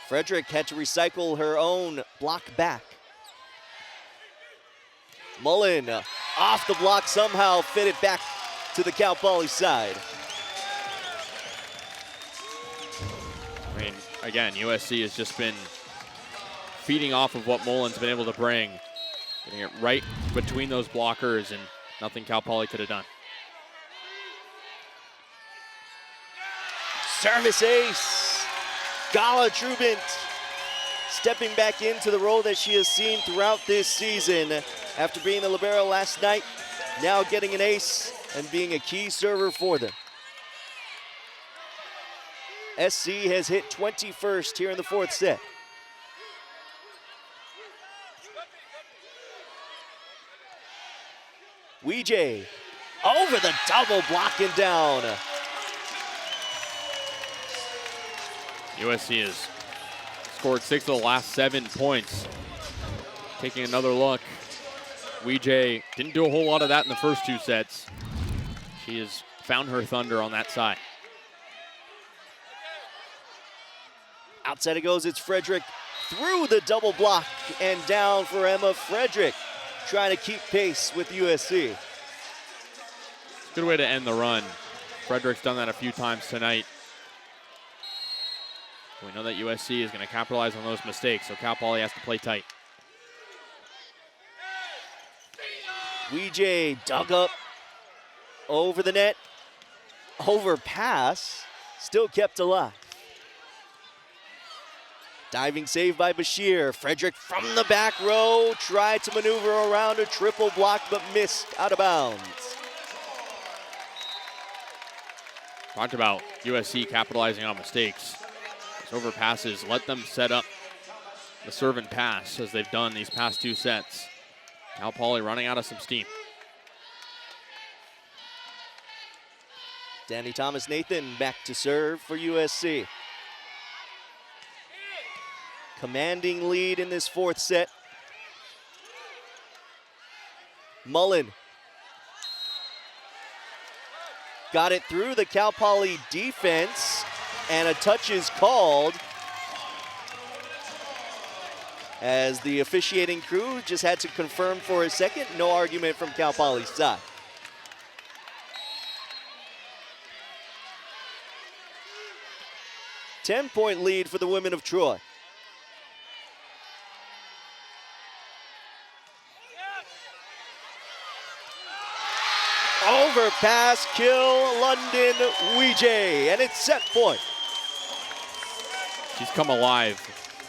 Frederick had to recycle her own block back. Mullen off the block somehow fit it back to the Cal Poly side. I mean, again, USC has just been feeding off of what Mullen's been able to bring. Getting it right between those blockers and nothing Cal Poly could have done. Service ace. Gala Trubin stepping back into the role that she has seen throughout this season. After being the libero last night, now getting an ace and being a key server for them. SC has hit 21st here in the 4th set. Weejay over the double block and down. USC has scored 6 of the last 7 points. Taking another look. Weejay didn't do a whole lot of that in the first 2 sets. She has found her thunder on that side. Outside it goes, it's Frederick through the double block and down for Emma Frederick, trying to keep pace with USC. Good way to end the run. Frederick's done that a few times tonight. We know that USC is going to capitalize on those mistakes, so Cal Poly has to play tight. Weejay dug up over the net, overpass, still kept alive. Diving save by Bashir. Frederick from the back row tried to maneuver around a triple block but missed out of bounds. Talked about USC capitalizing on mistakes. Those overpasses let them set up the serve and pass as they've done these past 2 sets. Cal Poly running out of some steam. Danny Thomas Nathan back to serve for USC. Commanding lead in this 4th set. Mullen got it through the Cal Poly defense, and a touch is called as the officiating crew just had to confirm for a second. No argument from Cal Poly's side. Ten-point lead for the women of Troy. Overpass kill London Weejay, and it's set point. She's come alive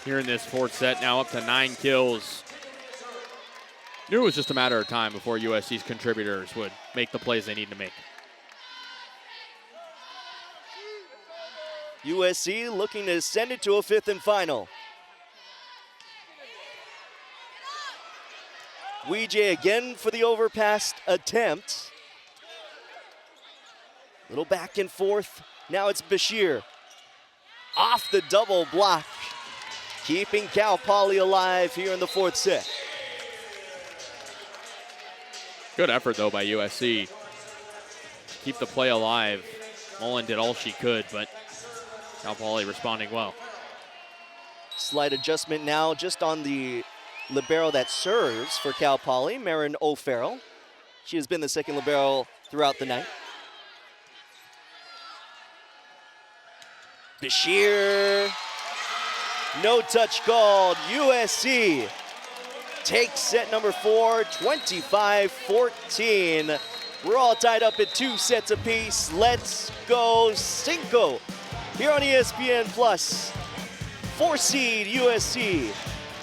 here in this 4th set, now up to 9 kills. Knew it was just a matter of time before USC's contributors would make the plays they need to make. USC looking to send it to a 5th and final. Weejay again for the overpass attempt. Little back and forth. Now it's Bashir. Off the double block. Keeping Cal Poly alive here in the 4th set. Good effort, though, by USC. Keep the play alive. Mullen did all she could, but Cal Poly responding well. Slight adjustment now just on the libero that serves for Cal Poly, Marin O'Farrell. She has been the second libero throughout the night. Bashir, no touch called. USC takes set number 4, 25-14. We're all tied up at 2 sets apiece. Let's go Cinco here on ESPN Plus. 4 seed USC.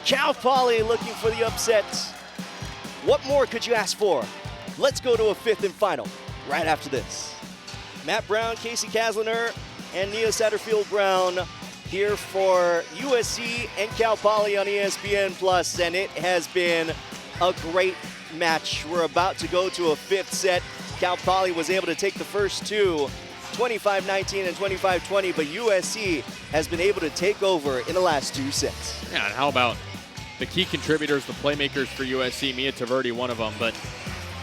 Cal Poly looking for the upset. What more could you ask for? Let's go to a 5th and final right after this. Matt Brown, Casey Kasliner, and Nia Satterfield-Brown here for USC and Cal Poly on ESPN Plus, and it has been a great match. We're about to go to a 5th set. Cal Poly was able to take the first 2, 25-19 and 25-20, but USC has been able to take over in the last 2 sets. Yeah, and how about the key contributors, the playmakers for USC, Mia Taverdi, one of them, but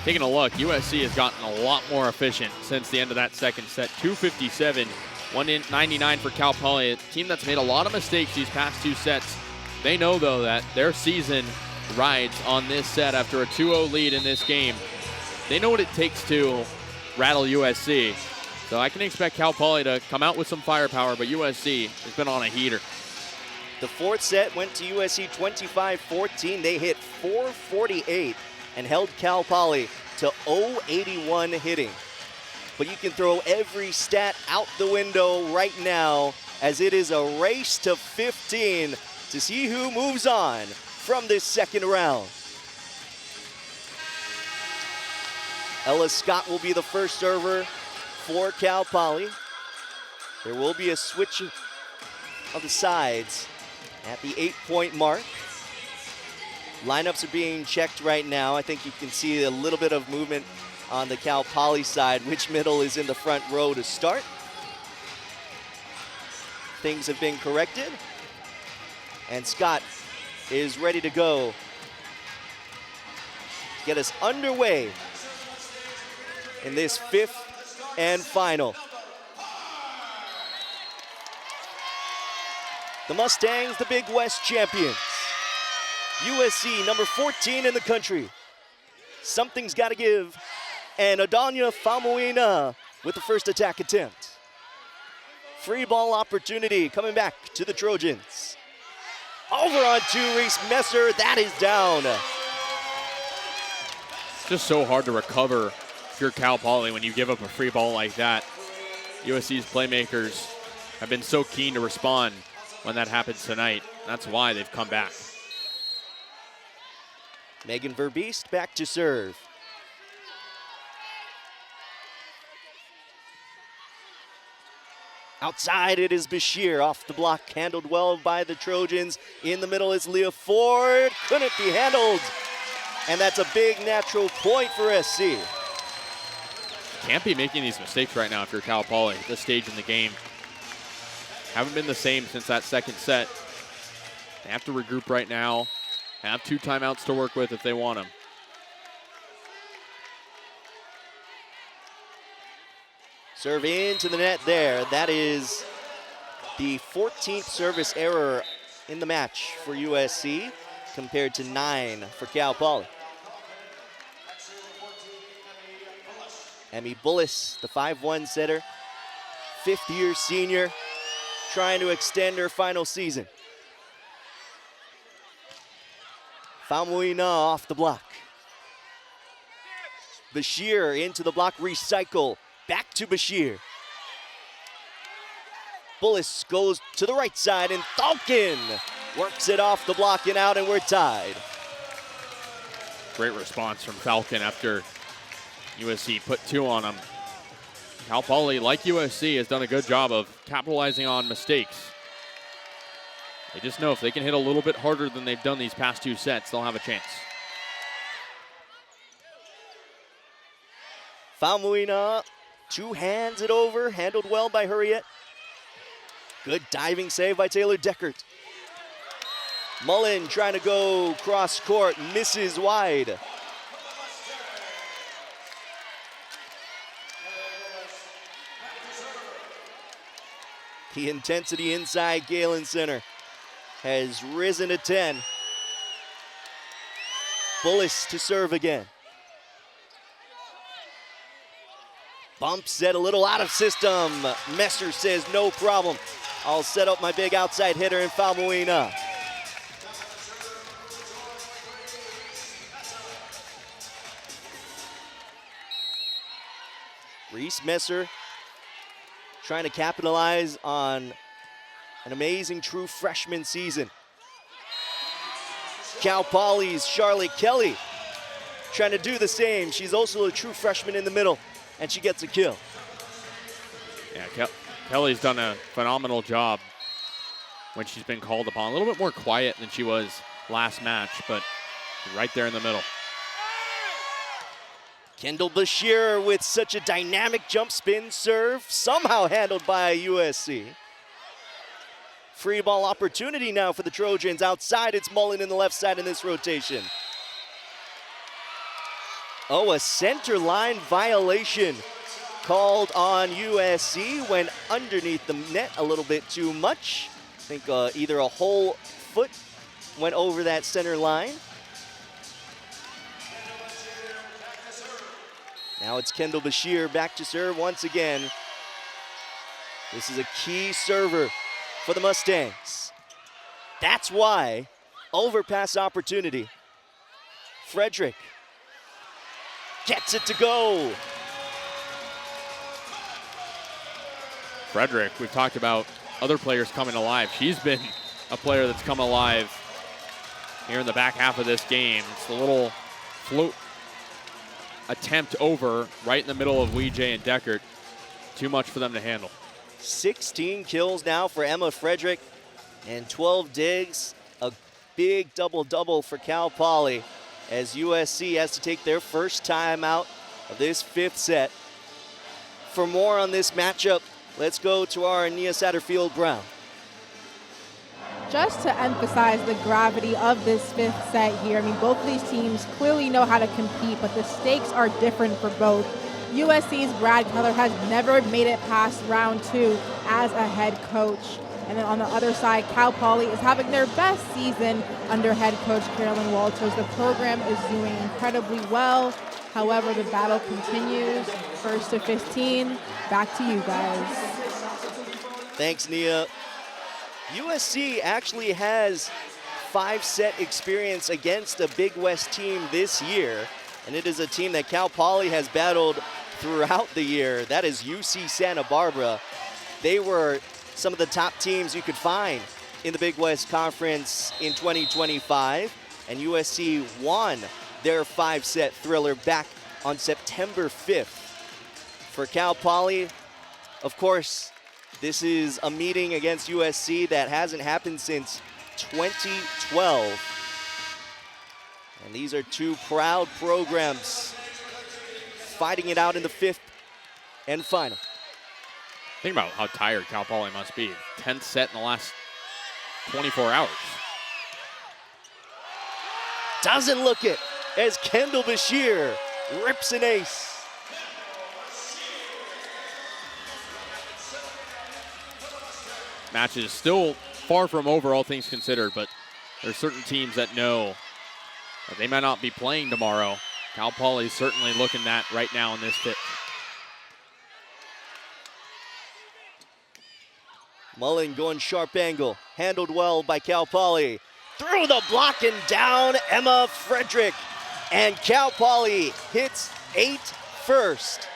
taking a look, USC has gotten a lot more efficient since the end of that second set. 257, 199 for Cal Poly, a team that's made a lot of mistakes these past 2 sets. They know, though, that their season rides on this set after a 2-0 lead in this game. They know what it takes to rattle USC. So I can expect Cal Poly to come out with some firepower, but USC has been on a heater. The 4th set went to USC 25-14. They hit 448 and held Cal Poly to 081 hitting. But you can throw every stat out the window right now, as it is a race to 15 to see who moves on from this second round. Ella Scott will be the first server for Cal Poly. There will be a switch of the sides at the 8-point mark. Lineups are being checked right now. I think you can see a little bit of movement on the Cal Poly side. Which middle is in the front row to start? Things have been corrected. And Scott is ready to go. Get us underway in this 5th and final. The Mustangs, the Big West champions. USC, number 14 in the country. Something's got to give. And Adanya Famuina with the first attack attempt. Free ball opportunity coming back to the Trojans. Over on to Reese Messer. That is down. Just so hard to recover if you're Cal Poly when you give up a free ball like that. USC's playmakers have been so keen to respond when that happens tonight. That's why they've come back. Megan Verbeest back to serve. Outside it is Bashir, off the block, handled well by the Trojans. In the middle is Leah Ford, couldn't be handled. And that's a big natural point for SC. Can't be making these mistakes right now if you're Cal Poly at this stage in the game. Haven't been the same since that second set. They have to regroup right now. Have 2 timeouts to work with if they want them. Serve into the net there. That is the 14th service error in the match for USC compared to 9 for Cal Poly. Emmy Bullis, the 5'1" setter, 5th-year senior, trying to extend her final season. Famuina off the block. Bashir into the block, recycle. Back to Bashir. Bullis goes to the right side, and Thalkin works it off the block and out, and we're tied. Great response from Falcon after USC put 2 on him. Cal Poly, like USC, has done a good job of capitalizing on mistakes. They just know if they can hit a little bit harder than they've done these past 2 sets, they'll have a chance. Famuina, 2 hands it over, handled well by Hurriet. Good diving save by Taylor Deckert. Mullen trying to go cross court, misses wide. The intensity inside Galen Center has risen to 10. Bullis to serve again. Bump set a little out of system. Messer says no problem. I'll set up my big outside hitter in Famuina. Reese Messer trying to capitalize on an amazing true freshman season. Cal Poly's Charlotte Kelly trying to do the same. She's also a true freshman in the middle, and she gets a kill. Yeah, Kelly's done a phenomenal job when she's been called upon. A little bit more quiet than she was last match, but right there in the middle. Kendall Bashir with such a dynamic jump spin serve, somehow handled by USC. Free ball opportunity now for the Trojans. Outside, it's Mullen in the left side in this rotation. Oh, a center line violation called on USC. Went underneath the net a little bit too much. I think either a whole foot went over that center line. Now it's Kendall Bashir back to serve once again. This is a key server for the Mustangs. That's why overpass opportunity. Frederick gets it to go. Frederick, we've talked about other players coming alive. She's been a player that's come alive here in the back half of this game. It's a little float attempt over right in the middle of Weejay and Deckert. Too much for them to handle. 16 kills now for Emma Frederick and 12 digs. A big double-double for Cal Poly as USC has to take their first time out of this fifth set. For more on this matchup, let's go to our Nia Satterfield-Brown. Just to emphasize the gravity of this fifth set here, I mean, both of these teams clearly know how to compete, but the stakes are different for both. USC's Brad Keller has never made it past round 2 as a head coach. And then on the other side, Cal Poly is having their best season under head coach Carolyn Walters. The program is doing incredibly well. However, the battle continues. First to 15, back to you guys. Thanks, Nia. USC actually has 5-set experience against a Big West team this year, and it is a team that Cal Poly has battled throughout the year. That is UC Santa Barbara. They were some of the top teams you could find in the Big West Conference in 2025, and USC won their 5-set thriller back on September 5th. For Cal Poly, of course, this is a meeting against USC that hasn't happened since 2012. And these are two proud programs fighting it out in the fifth and final. Think about how tired Cal Poly must be. 10th set in the last 24 hours. Doesn't look it as Kendall Bashir rips an ace. Match is still far from over, all things considered, but there's certain teams that know that they might not be playing tomorrow. Cal Poly is certainly looking that right now in this fifth. Mullen going sharp angle, handled well by Cal Poly. Through the block and down, Emma Frederick. And Cal Poly hits 8 first.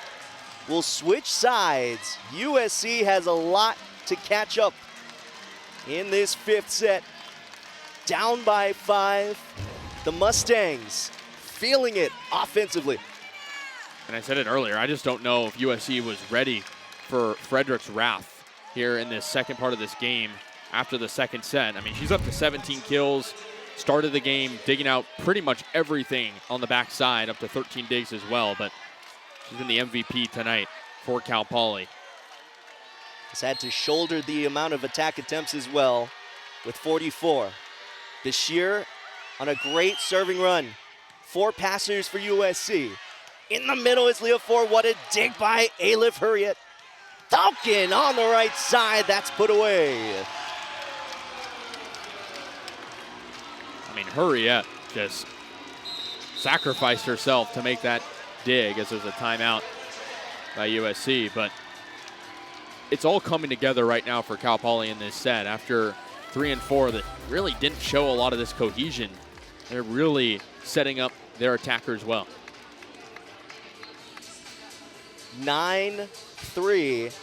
We'll switch sides. USC has a lot to catch up in this fifth set. Down by 5. The Mustangs feeling it offensively. And I said it earlier, I just don't know if USC was ready for Frederick's wrath here in this second part of this game after the second set. I mean, she's up to 17 kills, started the game digging out pretty much everything on the backside, up to 13 digs as well, but she's been the MVP tonight for Cal Poly. Has had to shoulder the amount of attack attempts as well with 44. Bashir on a great serving run. 4 passers for USC. In the middle is Leah Ford. What a dig by Alif Hurriet. Falcon on the right side. That's put away. I mean, Hurriet just sacrificed herself to make that dig as there's a timeout by USC, but it's all coming together right now for Cal Poly in this set. After 3 and 4 that really didn't show a lot of this cohesion, they're really setting up their attackers well. 9-3.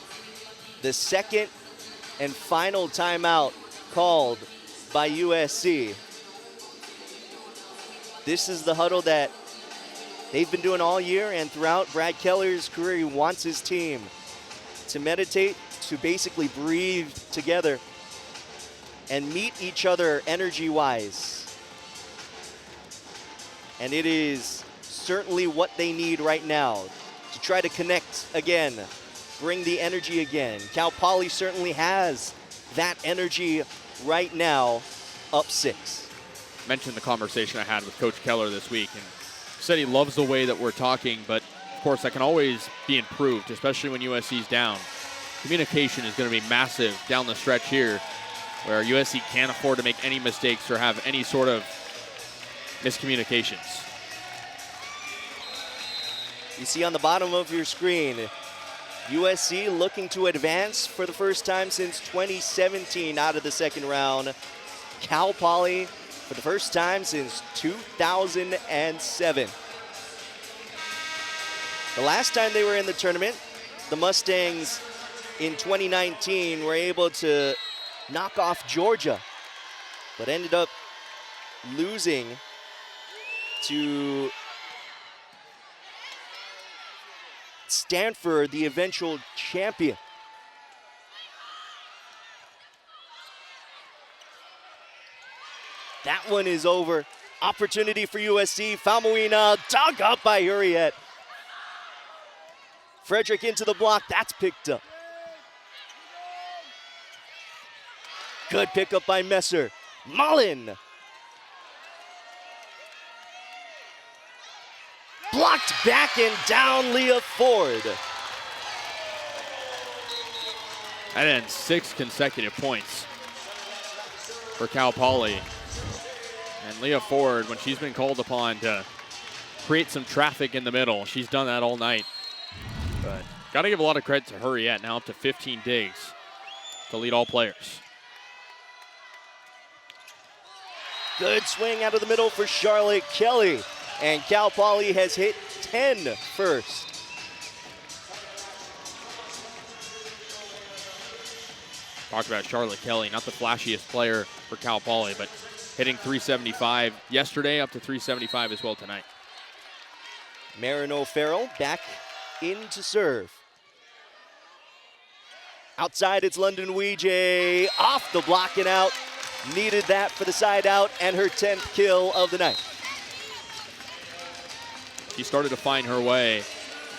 The second and final timeout called by USC. This is the huddle that they've been doing all year and throughout Brad Keller's career. He wants his team to meditate, to basically breathe together and meet each other energy-wise. And it is certainly what they need right now to try to connect again, bring the energy again. Cal Poly certainly has that energy right now, up 6. Mentioned the conversation I had with Coach Keller this week, and said he loves the way that we're talking, but of course that can always be improved, especially when USC's down. Communication is going to be massive down the stretch here, where USC can't afford to make any mistakes or have any sort of miscommunications. You see on the bottom of your screen, USC looking to advance for the first time since 2017 out of the second round. Cal Poly for the first time since 2007. The last time they were in the tournament, the Mustangs in 2019 were able to knock off Georgia, but ended up losing to Stanford, the eventual champion. That one is over. Opportunity for USC. Famuina dug up by Hurriet. Frederick into the block. That's picked up. Good pickup by Messer. Mullen. Blocked back and down Leah Ford. And then 6 consecutive points for Cal Poly. And Leah Ford, when she's been called upon to create some traffic in the middle, she's done that all night. But got to give a lot of credit to Hurriet, now up to 15 digs to lead all players. Good swing out of the middle for Charlotte Kelly. And Cal Poly has hit 10 first. Talked about Charlotte Kelly, not the flashiest player for Cal Poly, but hitting 375 yesterday, up to 375 as well tonight. Marino Farrell back in to serve. Outside, it's London Weejay off the block and out. Needed that for the side out and her 10th kill of the night. She started to find her way.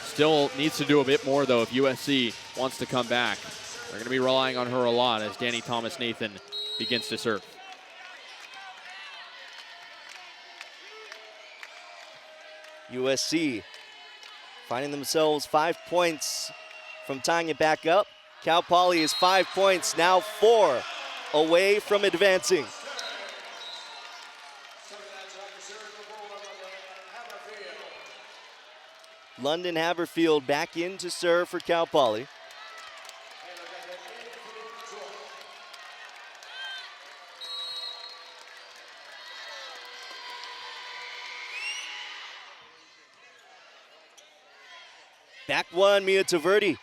Still needs to do a bit more, though, if USC wants to come back. They're going to be relying on her a lot as Danny Thomas-Nathan begins to serve. USC finding themselves 5 points from tying it back up. Cal Poly is 5 points, now 4 away from advancing. London Haverfield back in to serve for Cal Poly. Back one, Mia Taverdi.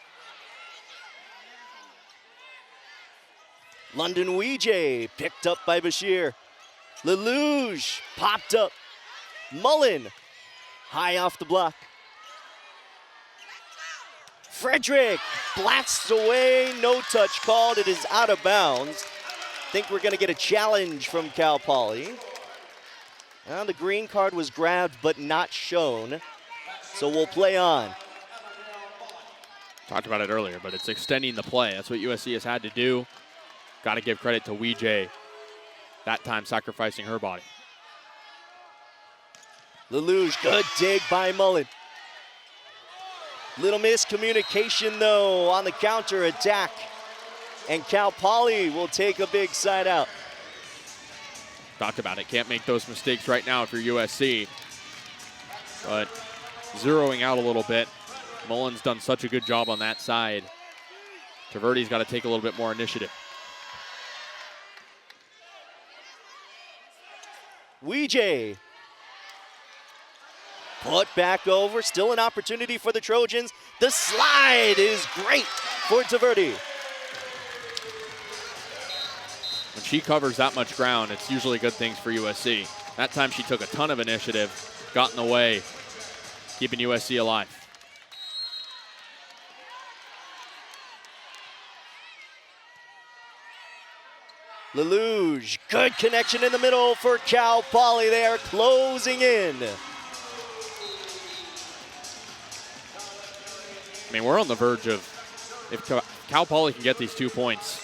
London Weejay picked up by Bashir. Lelouch popped up. Mullen high off the block. Frederick blasts away, no touch called. It is out of bounds. Think we're gonna get a challenge from Cal Poly. Well, the green card was grabbed but not shown, so we'll play on. Talked about it earlier, but it's extending the play. That's what USC has had to do. Got to give credit to Weejay, that time sacrificing her body. Lelouch, good dig by Mullen. Little miscommunication, though, on the counter attack. And Cal Poly will take a big side out. Talked about it. Can't make those mistakes right now if you're USC. But zeroing out a little bit. Mullen's done such a good job on that side. Taverdi's got to take a little bit more initiative. Weejay. Put back over, still an opportunity for the Trojans. The slide is great for Taverdi. When she covers that much ground, it's usually good things for USC. That time she took a ton of initiative, got in the way, keeping USC alive. Lelouch, good connection in the middle for Cal Poly. They are closing in. I mean, we're on the verge of, if Cal Poly can get these 2 points,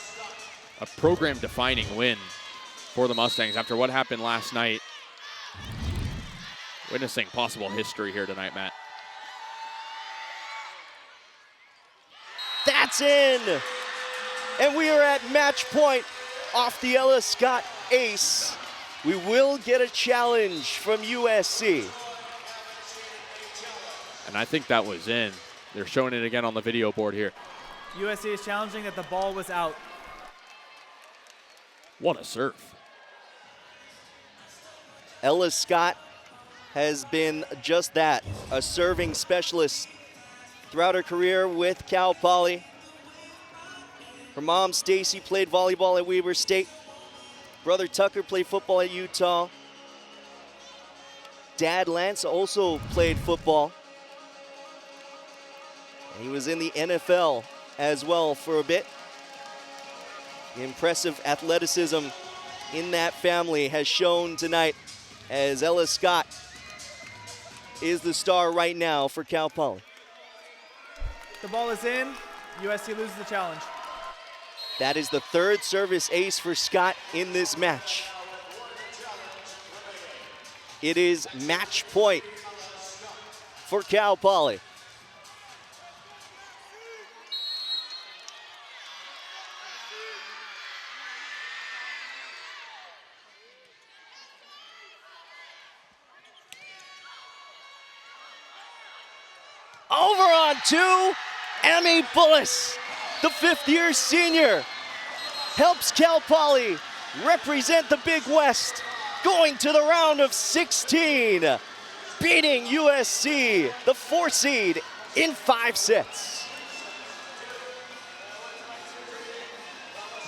a program-defining win for the Mustangs after what happened last night. Witnessing possible history here tonight, Matt. That's in. And we are at match point off the Ella Scott ace. We will get a challenge from USC. And I think that was in. They're showing it again on the video board here. USC is challenging that the ball was out. What a serve. Ella Scott has been just that, a serving specialist throughout her career with Cal Poly. Her mom, Stacy, played volleyball at Weber State. Brother Tucker played football at Utah. Dad, Lance, also played football. He was in the NFL as well for a bit. The impressive athleticism in that family has shown tonight as Ella Scott is the star right now for Cal Poly. The ball is in. USC loses the challenge. That is the third service ace for Scott in this match. It is match point for Cal Poly. Over on two, Emmy Bullis, the fifth-year senior, helps Cal Poly represent the Big West, going to the round of 16, beating USC, the 4 seed, in 5 sets.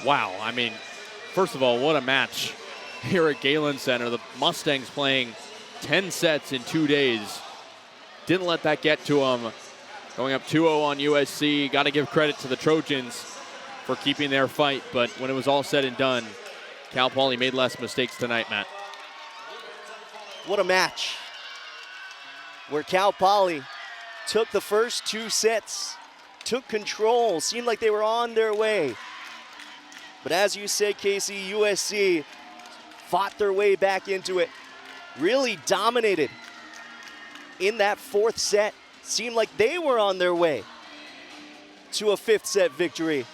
Wow, I mean, first of all, what a match here at Galen Center. The Mustangs playing 10 sets in 2 days. Didn't let that get to them. Going up 2-0 on USC. Got to give credit to the Trojans for keeping their fight, but when it was all said and done, Cal Poly made less mistakes tonight, Matt. What a match where Cal Poly took the first 2 sets, took control, seemed like they were on their way. But as you said, Casey, USC fought their way back into it, really dominated in that 4th set. Seemed like they were on their way to a 5th set victory.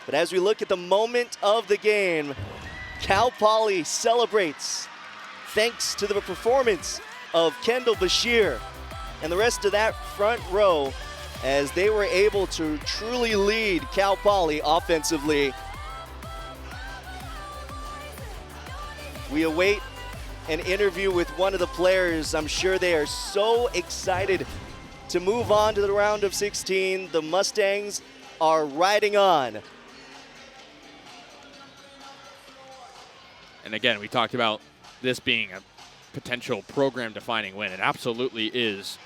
But as we look at the moment of the game, Cal Poly celebrates thanks to the performance of Kendall Bashir and the rest of that front row as they were able to truly lead Cal Poly offensively. We await an interview with one of the players. I'm sure they are so excited to move on to the round of 16. The Mustangs are riding on. And again, we talked about this being a potential program-defining win. It absolutely is.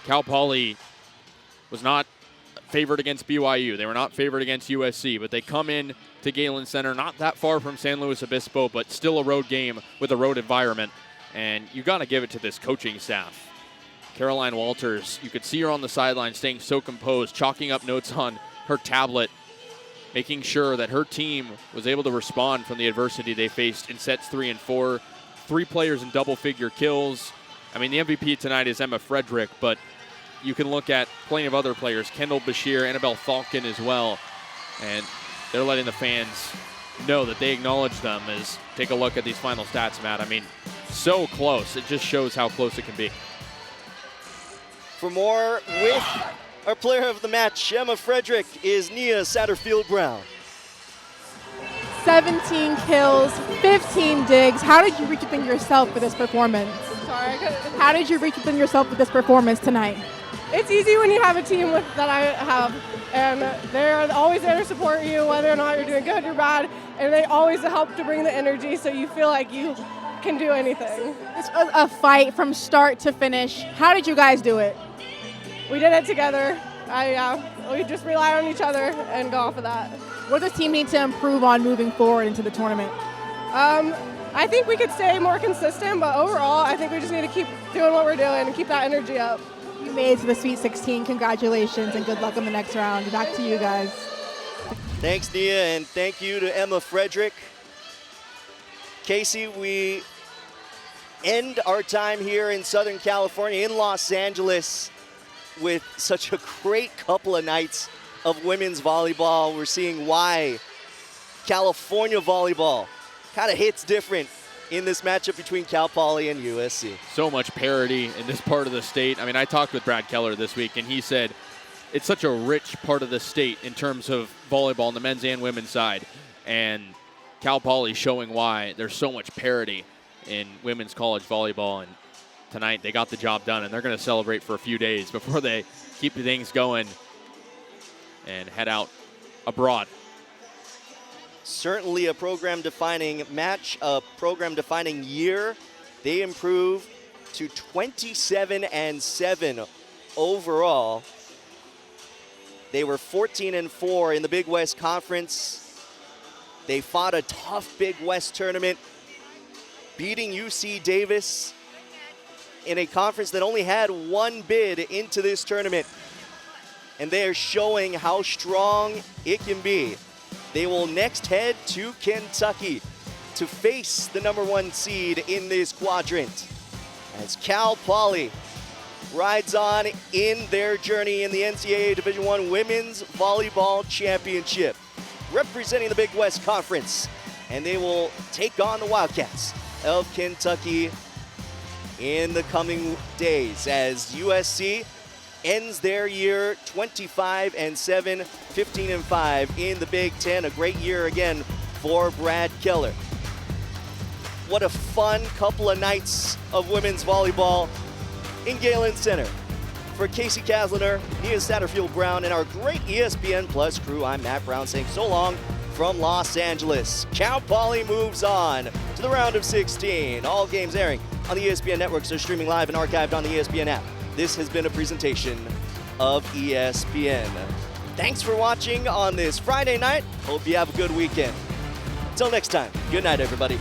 Cal Poly was not favored against BYU. They were not favored against USC, but they come in to Galen Center, not that far from San Luis Obispo, but still a road game with a road environment. And you got to give it to this coaching staff. Caroline Walters, you could see her on the sideline staying so composed, chalking up notes on her tablet, making sure that her team was able to respond from the adversity they faced in sets 3 and 4. 3 players in double-figure kills. I mean, the MVP tonight is Emma Frederick, but you can look at plenty of other players, Kendall Bashir, Annabelle Falcon as well, and they're letting the fans know that they acknowledge them. As take a look at these final stats, Matt. I mean, so close. It just shows how close it can be. For more with our player of the match, Emma Frederick, is Nia Satterfield-Brown. 17 kills, 15 digs. How did you rethink yourself for this performance? Sorry, I couldn't. How did you reach within yourself with this performance tonight? It's easy when you have a team that I have, and they're always there to support you, whether or not you're doing good or bad, and they always help to bring the energy so you feel like you can do anything. This was a fight from start to finish. How did you guys do it? We did it together. We just rely on each other and go off of that. What does the team need to improve on moving forward into the tournament? I think we could stay more consistent, but overall, I think we just need to keep doing what we're doing and keep that energy up. You made it to the Sweet 16. Congratulations and good luck in the next round. Back to you guys. Thanks, Nia, and thank you to Emma Frederick. Casey, we end our time here in Southern California, in Los Angeles, with such a great couple of nights of women's volleyball. We're seeing why California volleyball kind of hits different in this matchup between Cal Poly and USC. So much parity in this part of the state. I mean, I talked with Brad Keller this week, and he said it's such a rich part of the state in terms of volleyball on the men's and women's side. And Cal Poly showing why there's so much parity in women's college volleyball. And tonight they got the job done, and they're going to celebrate for a few days before they keep things going and head out abroad. Certainly a program-defining match, a program-defining year. They improved to 27-7 overall. They were 14-4 in the Big West Conference. They fought a tough Big West tournament, beating UC Davis in a conference that only had one bid into this tournament. And they are showing how strong it can be. They will next head to Kentucky to face the #1 seed in this quadrant as Cal Poly rides on in their journey in the NCAA Division I Women's Volleyball Championship, representing the Big West Conference. And they will take on the Wildcats of Kentucky in the coming days as USC ends their year 25-7, 15-5 in the Big Ten. A great year again for Brad Keller. What a fun couple of nights of women's volleyball in Galen Center. For Casey Kasliner, Nia Satterfield-Brown, and our great ESPN Plus crew, I'm Matt Brown saying so long from Los Angeles. Cal Poly moves on to the round of 16. All games airing on the ESPN networks are streaming live and archived on the ESPN app. This has been a presentation of ESPN. Thanks for watching on this Friday night. Hope you have a good weekend. Until next time, good night, everybody.